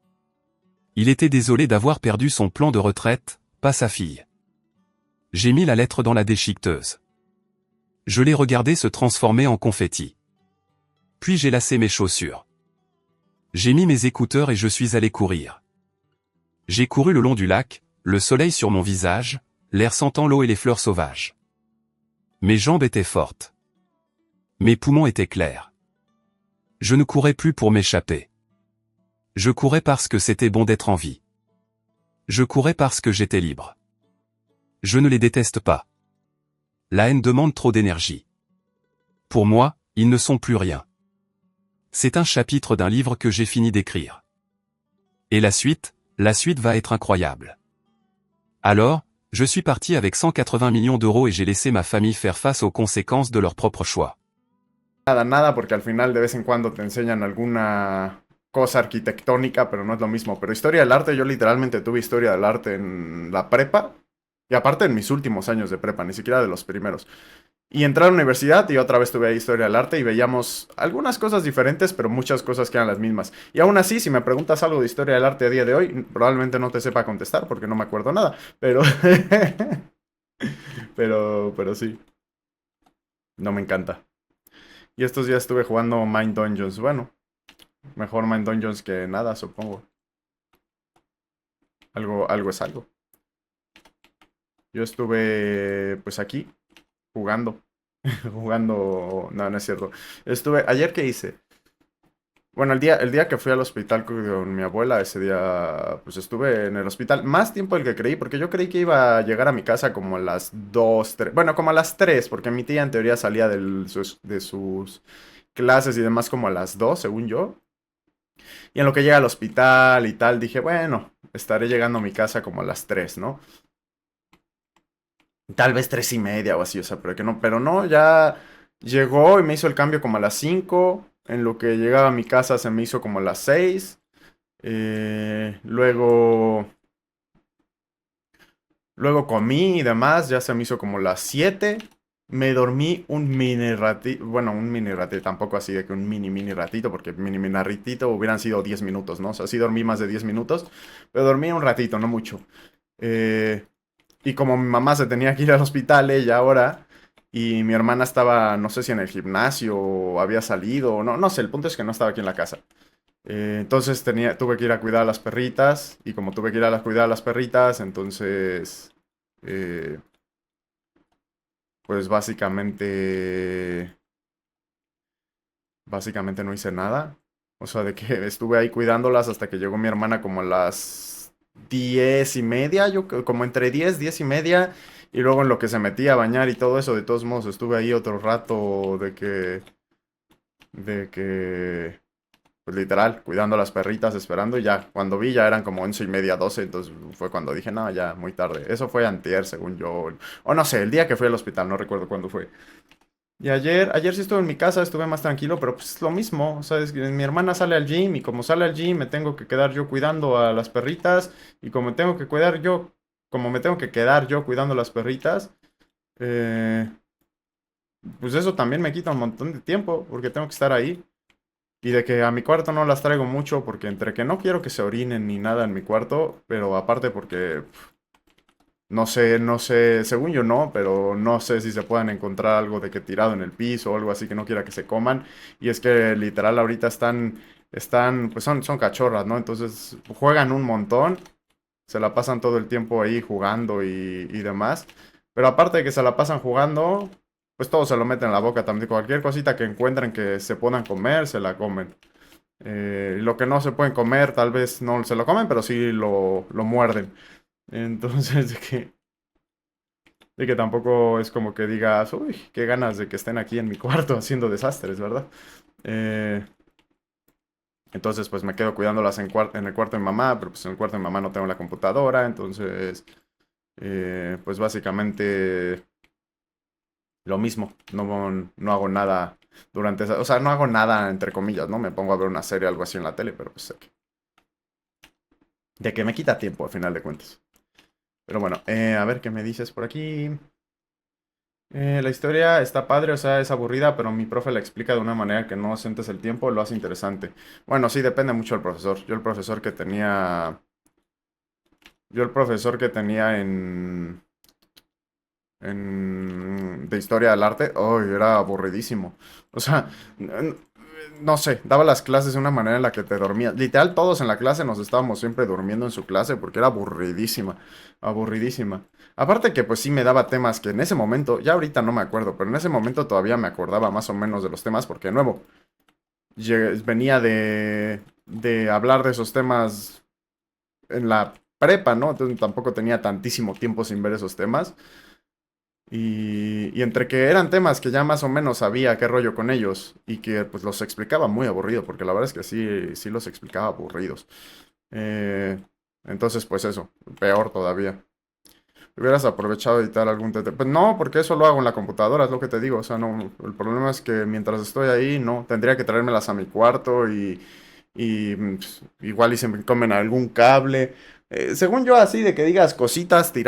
Il était désolé d'avoir perdu son plan de retraite, pas sa fille. J'ai mis la lettre dans la déchiqueteuse. Je l'ai regardée se transformer en confetti. Puis j'ai lacé mes chaussures. J'ai mis mes écouteurs et je suis allé courir. J'ai couru le long du lac, le soleil sur mon visage, l'air sentant l'eau et les fleurs sauvages. Mes jambes étaient fortes. Mes poumons étaient clairs. Je ne courais plus pour m'échapper. Je courais parce que c'était bon d'être en vie. Je courais parce que j'étais libre. Je ne les déteste pas. La haine demande trop d'énergie. Pour moi, ils ne sont plus rien. C'est un chapitre d'un livre que j'ai fini d'écrire. Et la suite va être incroyable. Alors, je suis parti avec 180 millions d'euros et j'ai laissé ma famille faire face aux conséquences de leur propre choix. Nada, porque al final de vez en cuando te enseñan alguna cosa arquitectónica, pero no es lo mismo. Pero historia del arte, yo literalmente tuve historia del arte en la prepa, y aparte en mis últimos años de prepa, ni siquiera de los primeros. Y entré a la universidad y otra vez tuve ahí historia del arte y veíamos algunas cosas diferentes, pero muchas cosas que eran las mismas. Y aún así, si me preguntas algo de historia del arte a día de hoy, probablemente no te sepa contestar porque no me acuerdo nada. Pero, pero sí, no me encanta. Y estos días estuve jugando Mind Dungeons. Bueno, mejor Mind Dungeons que nada, supongo. Algo es algo. Yo estuve, pues aquí, jugando. Jugando. No, no es cierto. Estuve. ¿Ayer qué hice? Bueno, el día que fui al hospital con mi abuela, ese día, pues estuve en el hospital más tiempo del que creí, porque yo creí que iba a llegar a mi casa como a las 2 3 bueno, como a las 3 porque mi tía en teoría salía de sus clases y demás como a las 2 según yo. Y en lo que llega al hospital y tal, dije, bueno, estaré llegando a mi casa como a las 3, ¿no? Tal vez 3:30 o así, o sea, pero no, ya llegó y me hizo el cambio como a las 5. En lo que llegaba a mi casa se me hizo como a las 6. Luego comí y demás, ya se me hizo como las 7. Me dormí un mini ratito, bueno, un mini ratito, tampoco así de que un mini ratito, porque mini ratito hubieran sido 10 minutos, ¿no? O sea, sí dormí más de 10 minutos, pero dormí un ratito, no mucho. Eh, y como mi mamá se tenía que ir al hospital, ella ahora, y mi hermana estaba, no sé si en el gimnasio o había salido, no sé, el punto es que no estaba aquí en la casa. Entonces tuve que ir a cuidar a las perritas, y como tuve que ir a cuidar a las perritas, entonces, eh, pues básicamente no hice nada. O sea, de que estuve ahí cuidándolas hasta que llegó mi hermana como a las 10:30, como entre 10:30, y luego en lo que se metía a bañar y todo eso, de todos modos estuve ahí otro rato de que, pues literal, cuidando a las perritas, esperando, y ya, cuando vi ya eran como 11:30, 12, entonces fue cuando dije, no, ya, muy tarde. Eso fue antier, según yo, o no sé, el día que fui al hospital, no recuerdo cuándo fue. Y ayer sí estuve en mi casa, estuve más tranquilo, pero pues lo mismo, ¿sabes? Que mi hermana sale al gym y como sale al gym me tengo que quedar yo cuidando a las perritas y como me tengo que quedar yo cuidando a las perritas, eh, pues eso también me quita un montón de tiempo porque tengo que estar ahí. Y de que a mi cuarto no las traigo mucho porque entre que no quiero que se orinen ni nada en mi cuarto, pero aparte porque no sé, según yo no, pero no sé si se puedan encontrar algo de que tirado en el piso o algo así que no quiera que se coman. Y es que literal ahorita pues son cachorras, ¿no? Entonces juegan un montón, se la pasan todo el tiempo ahí jugando y demás. Pero aparte de que se la pasan jugando, pues todo se lo meten en la boca también. Cualquier cosita que encuentren que se puedan comer, se la comen. Lo que no se pueden comer, tal vez no se lo comen, pero sí lo muerden. Entonces, de que tampoco es como que digas, uy, qué ganas de que estén aquí en mi cuarto haciendo desastres, ¿verdad? Eh, entonces, pues me quedo cuidándolas en el cuarto de mamá, pero pues en el cuarto de mamá no tengo la computadora, entonces, pues básicamente lo mismo, no hago nada durante esa, o sea, no hago nada entre comillas, ¿no? Me pongo a ver una serie o algo así en la tele, pero pues de que me quita tiempo al final de cuentas. Pero bueno, a ver qué me dices por aquí. La historia está padre, o sea, es aburrida, pero mi profe la explica de una manera que no sientes el tiempo, lo hace interesante. Bueno, sí, depende mucho del profesor. Yo el profesor que tenía de historia del arte, oh, era aburridísimo. O sea, no sé, daba las clases de una manera en la que te dormías. Literal, todos en la clase nos estábamos siempre durmiendo en su clase porque era aburridísima, aburridísima. Aparte que pues sí me daba temas que en ese momento, ya ahorita no me acuerdo, pero en ese momento todavía me acordaba más o menos de los temas porque de nuevo, venía de hablar de esos temas en la prepa, ¿no? Entonces tampoco tenía tantísimo tiempo sin ver esos temas. Y entre que eran temas que ya más o menos sabía qué rollo con ellos y que pues los explicaba muy aburrido, porque la verdad es que sí los explicaba aburridos. Eh, entonces pues eso, peor todavía. Hubieras aprovechado de editar algún TT. Pues no, porque eso lo hago en la computadora, es lo que te digo. O sea, no, el problema es que mientras estoy ahí, no, tendría que traérmelas a mi cuarto y igual y se me comen algún cable. Según yo, así de que digas cositas tiradas.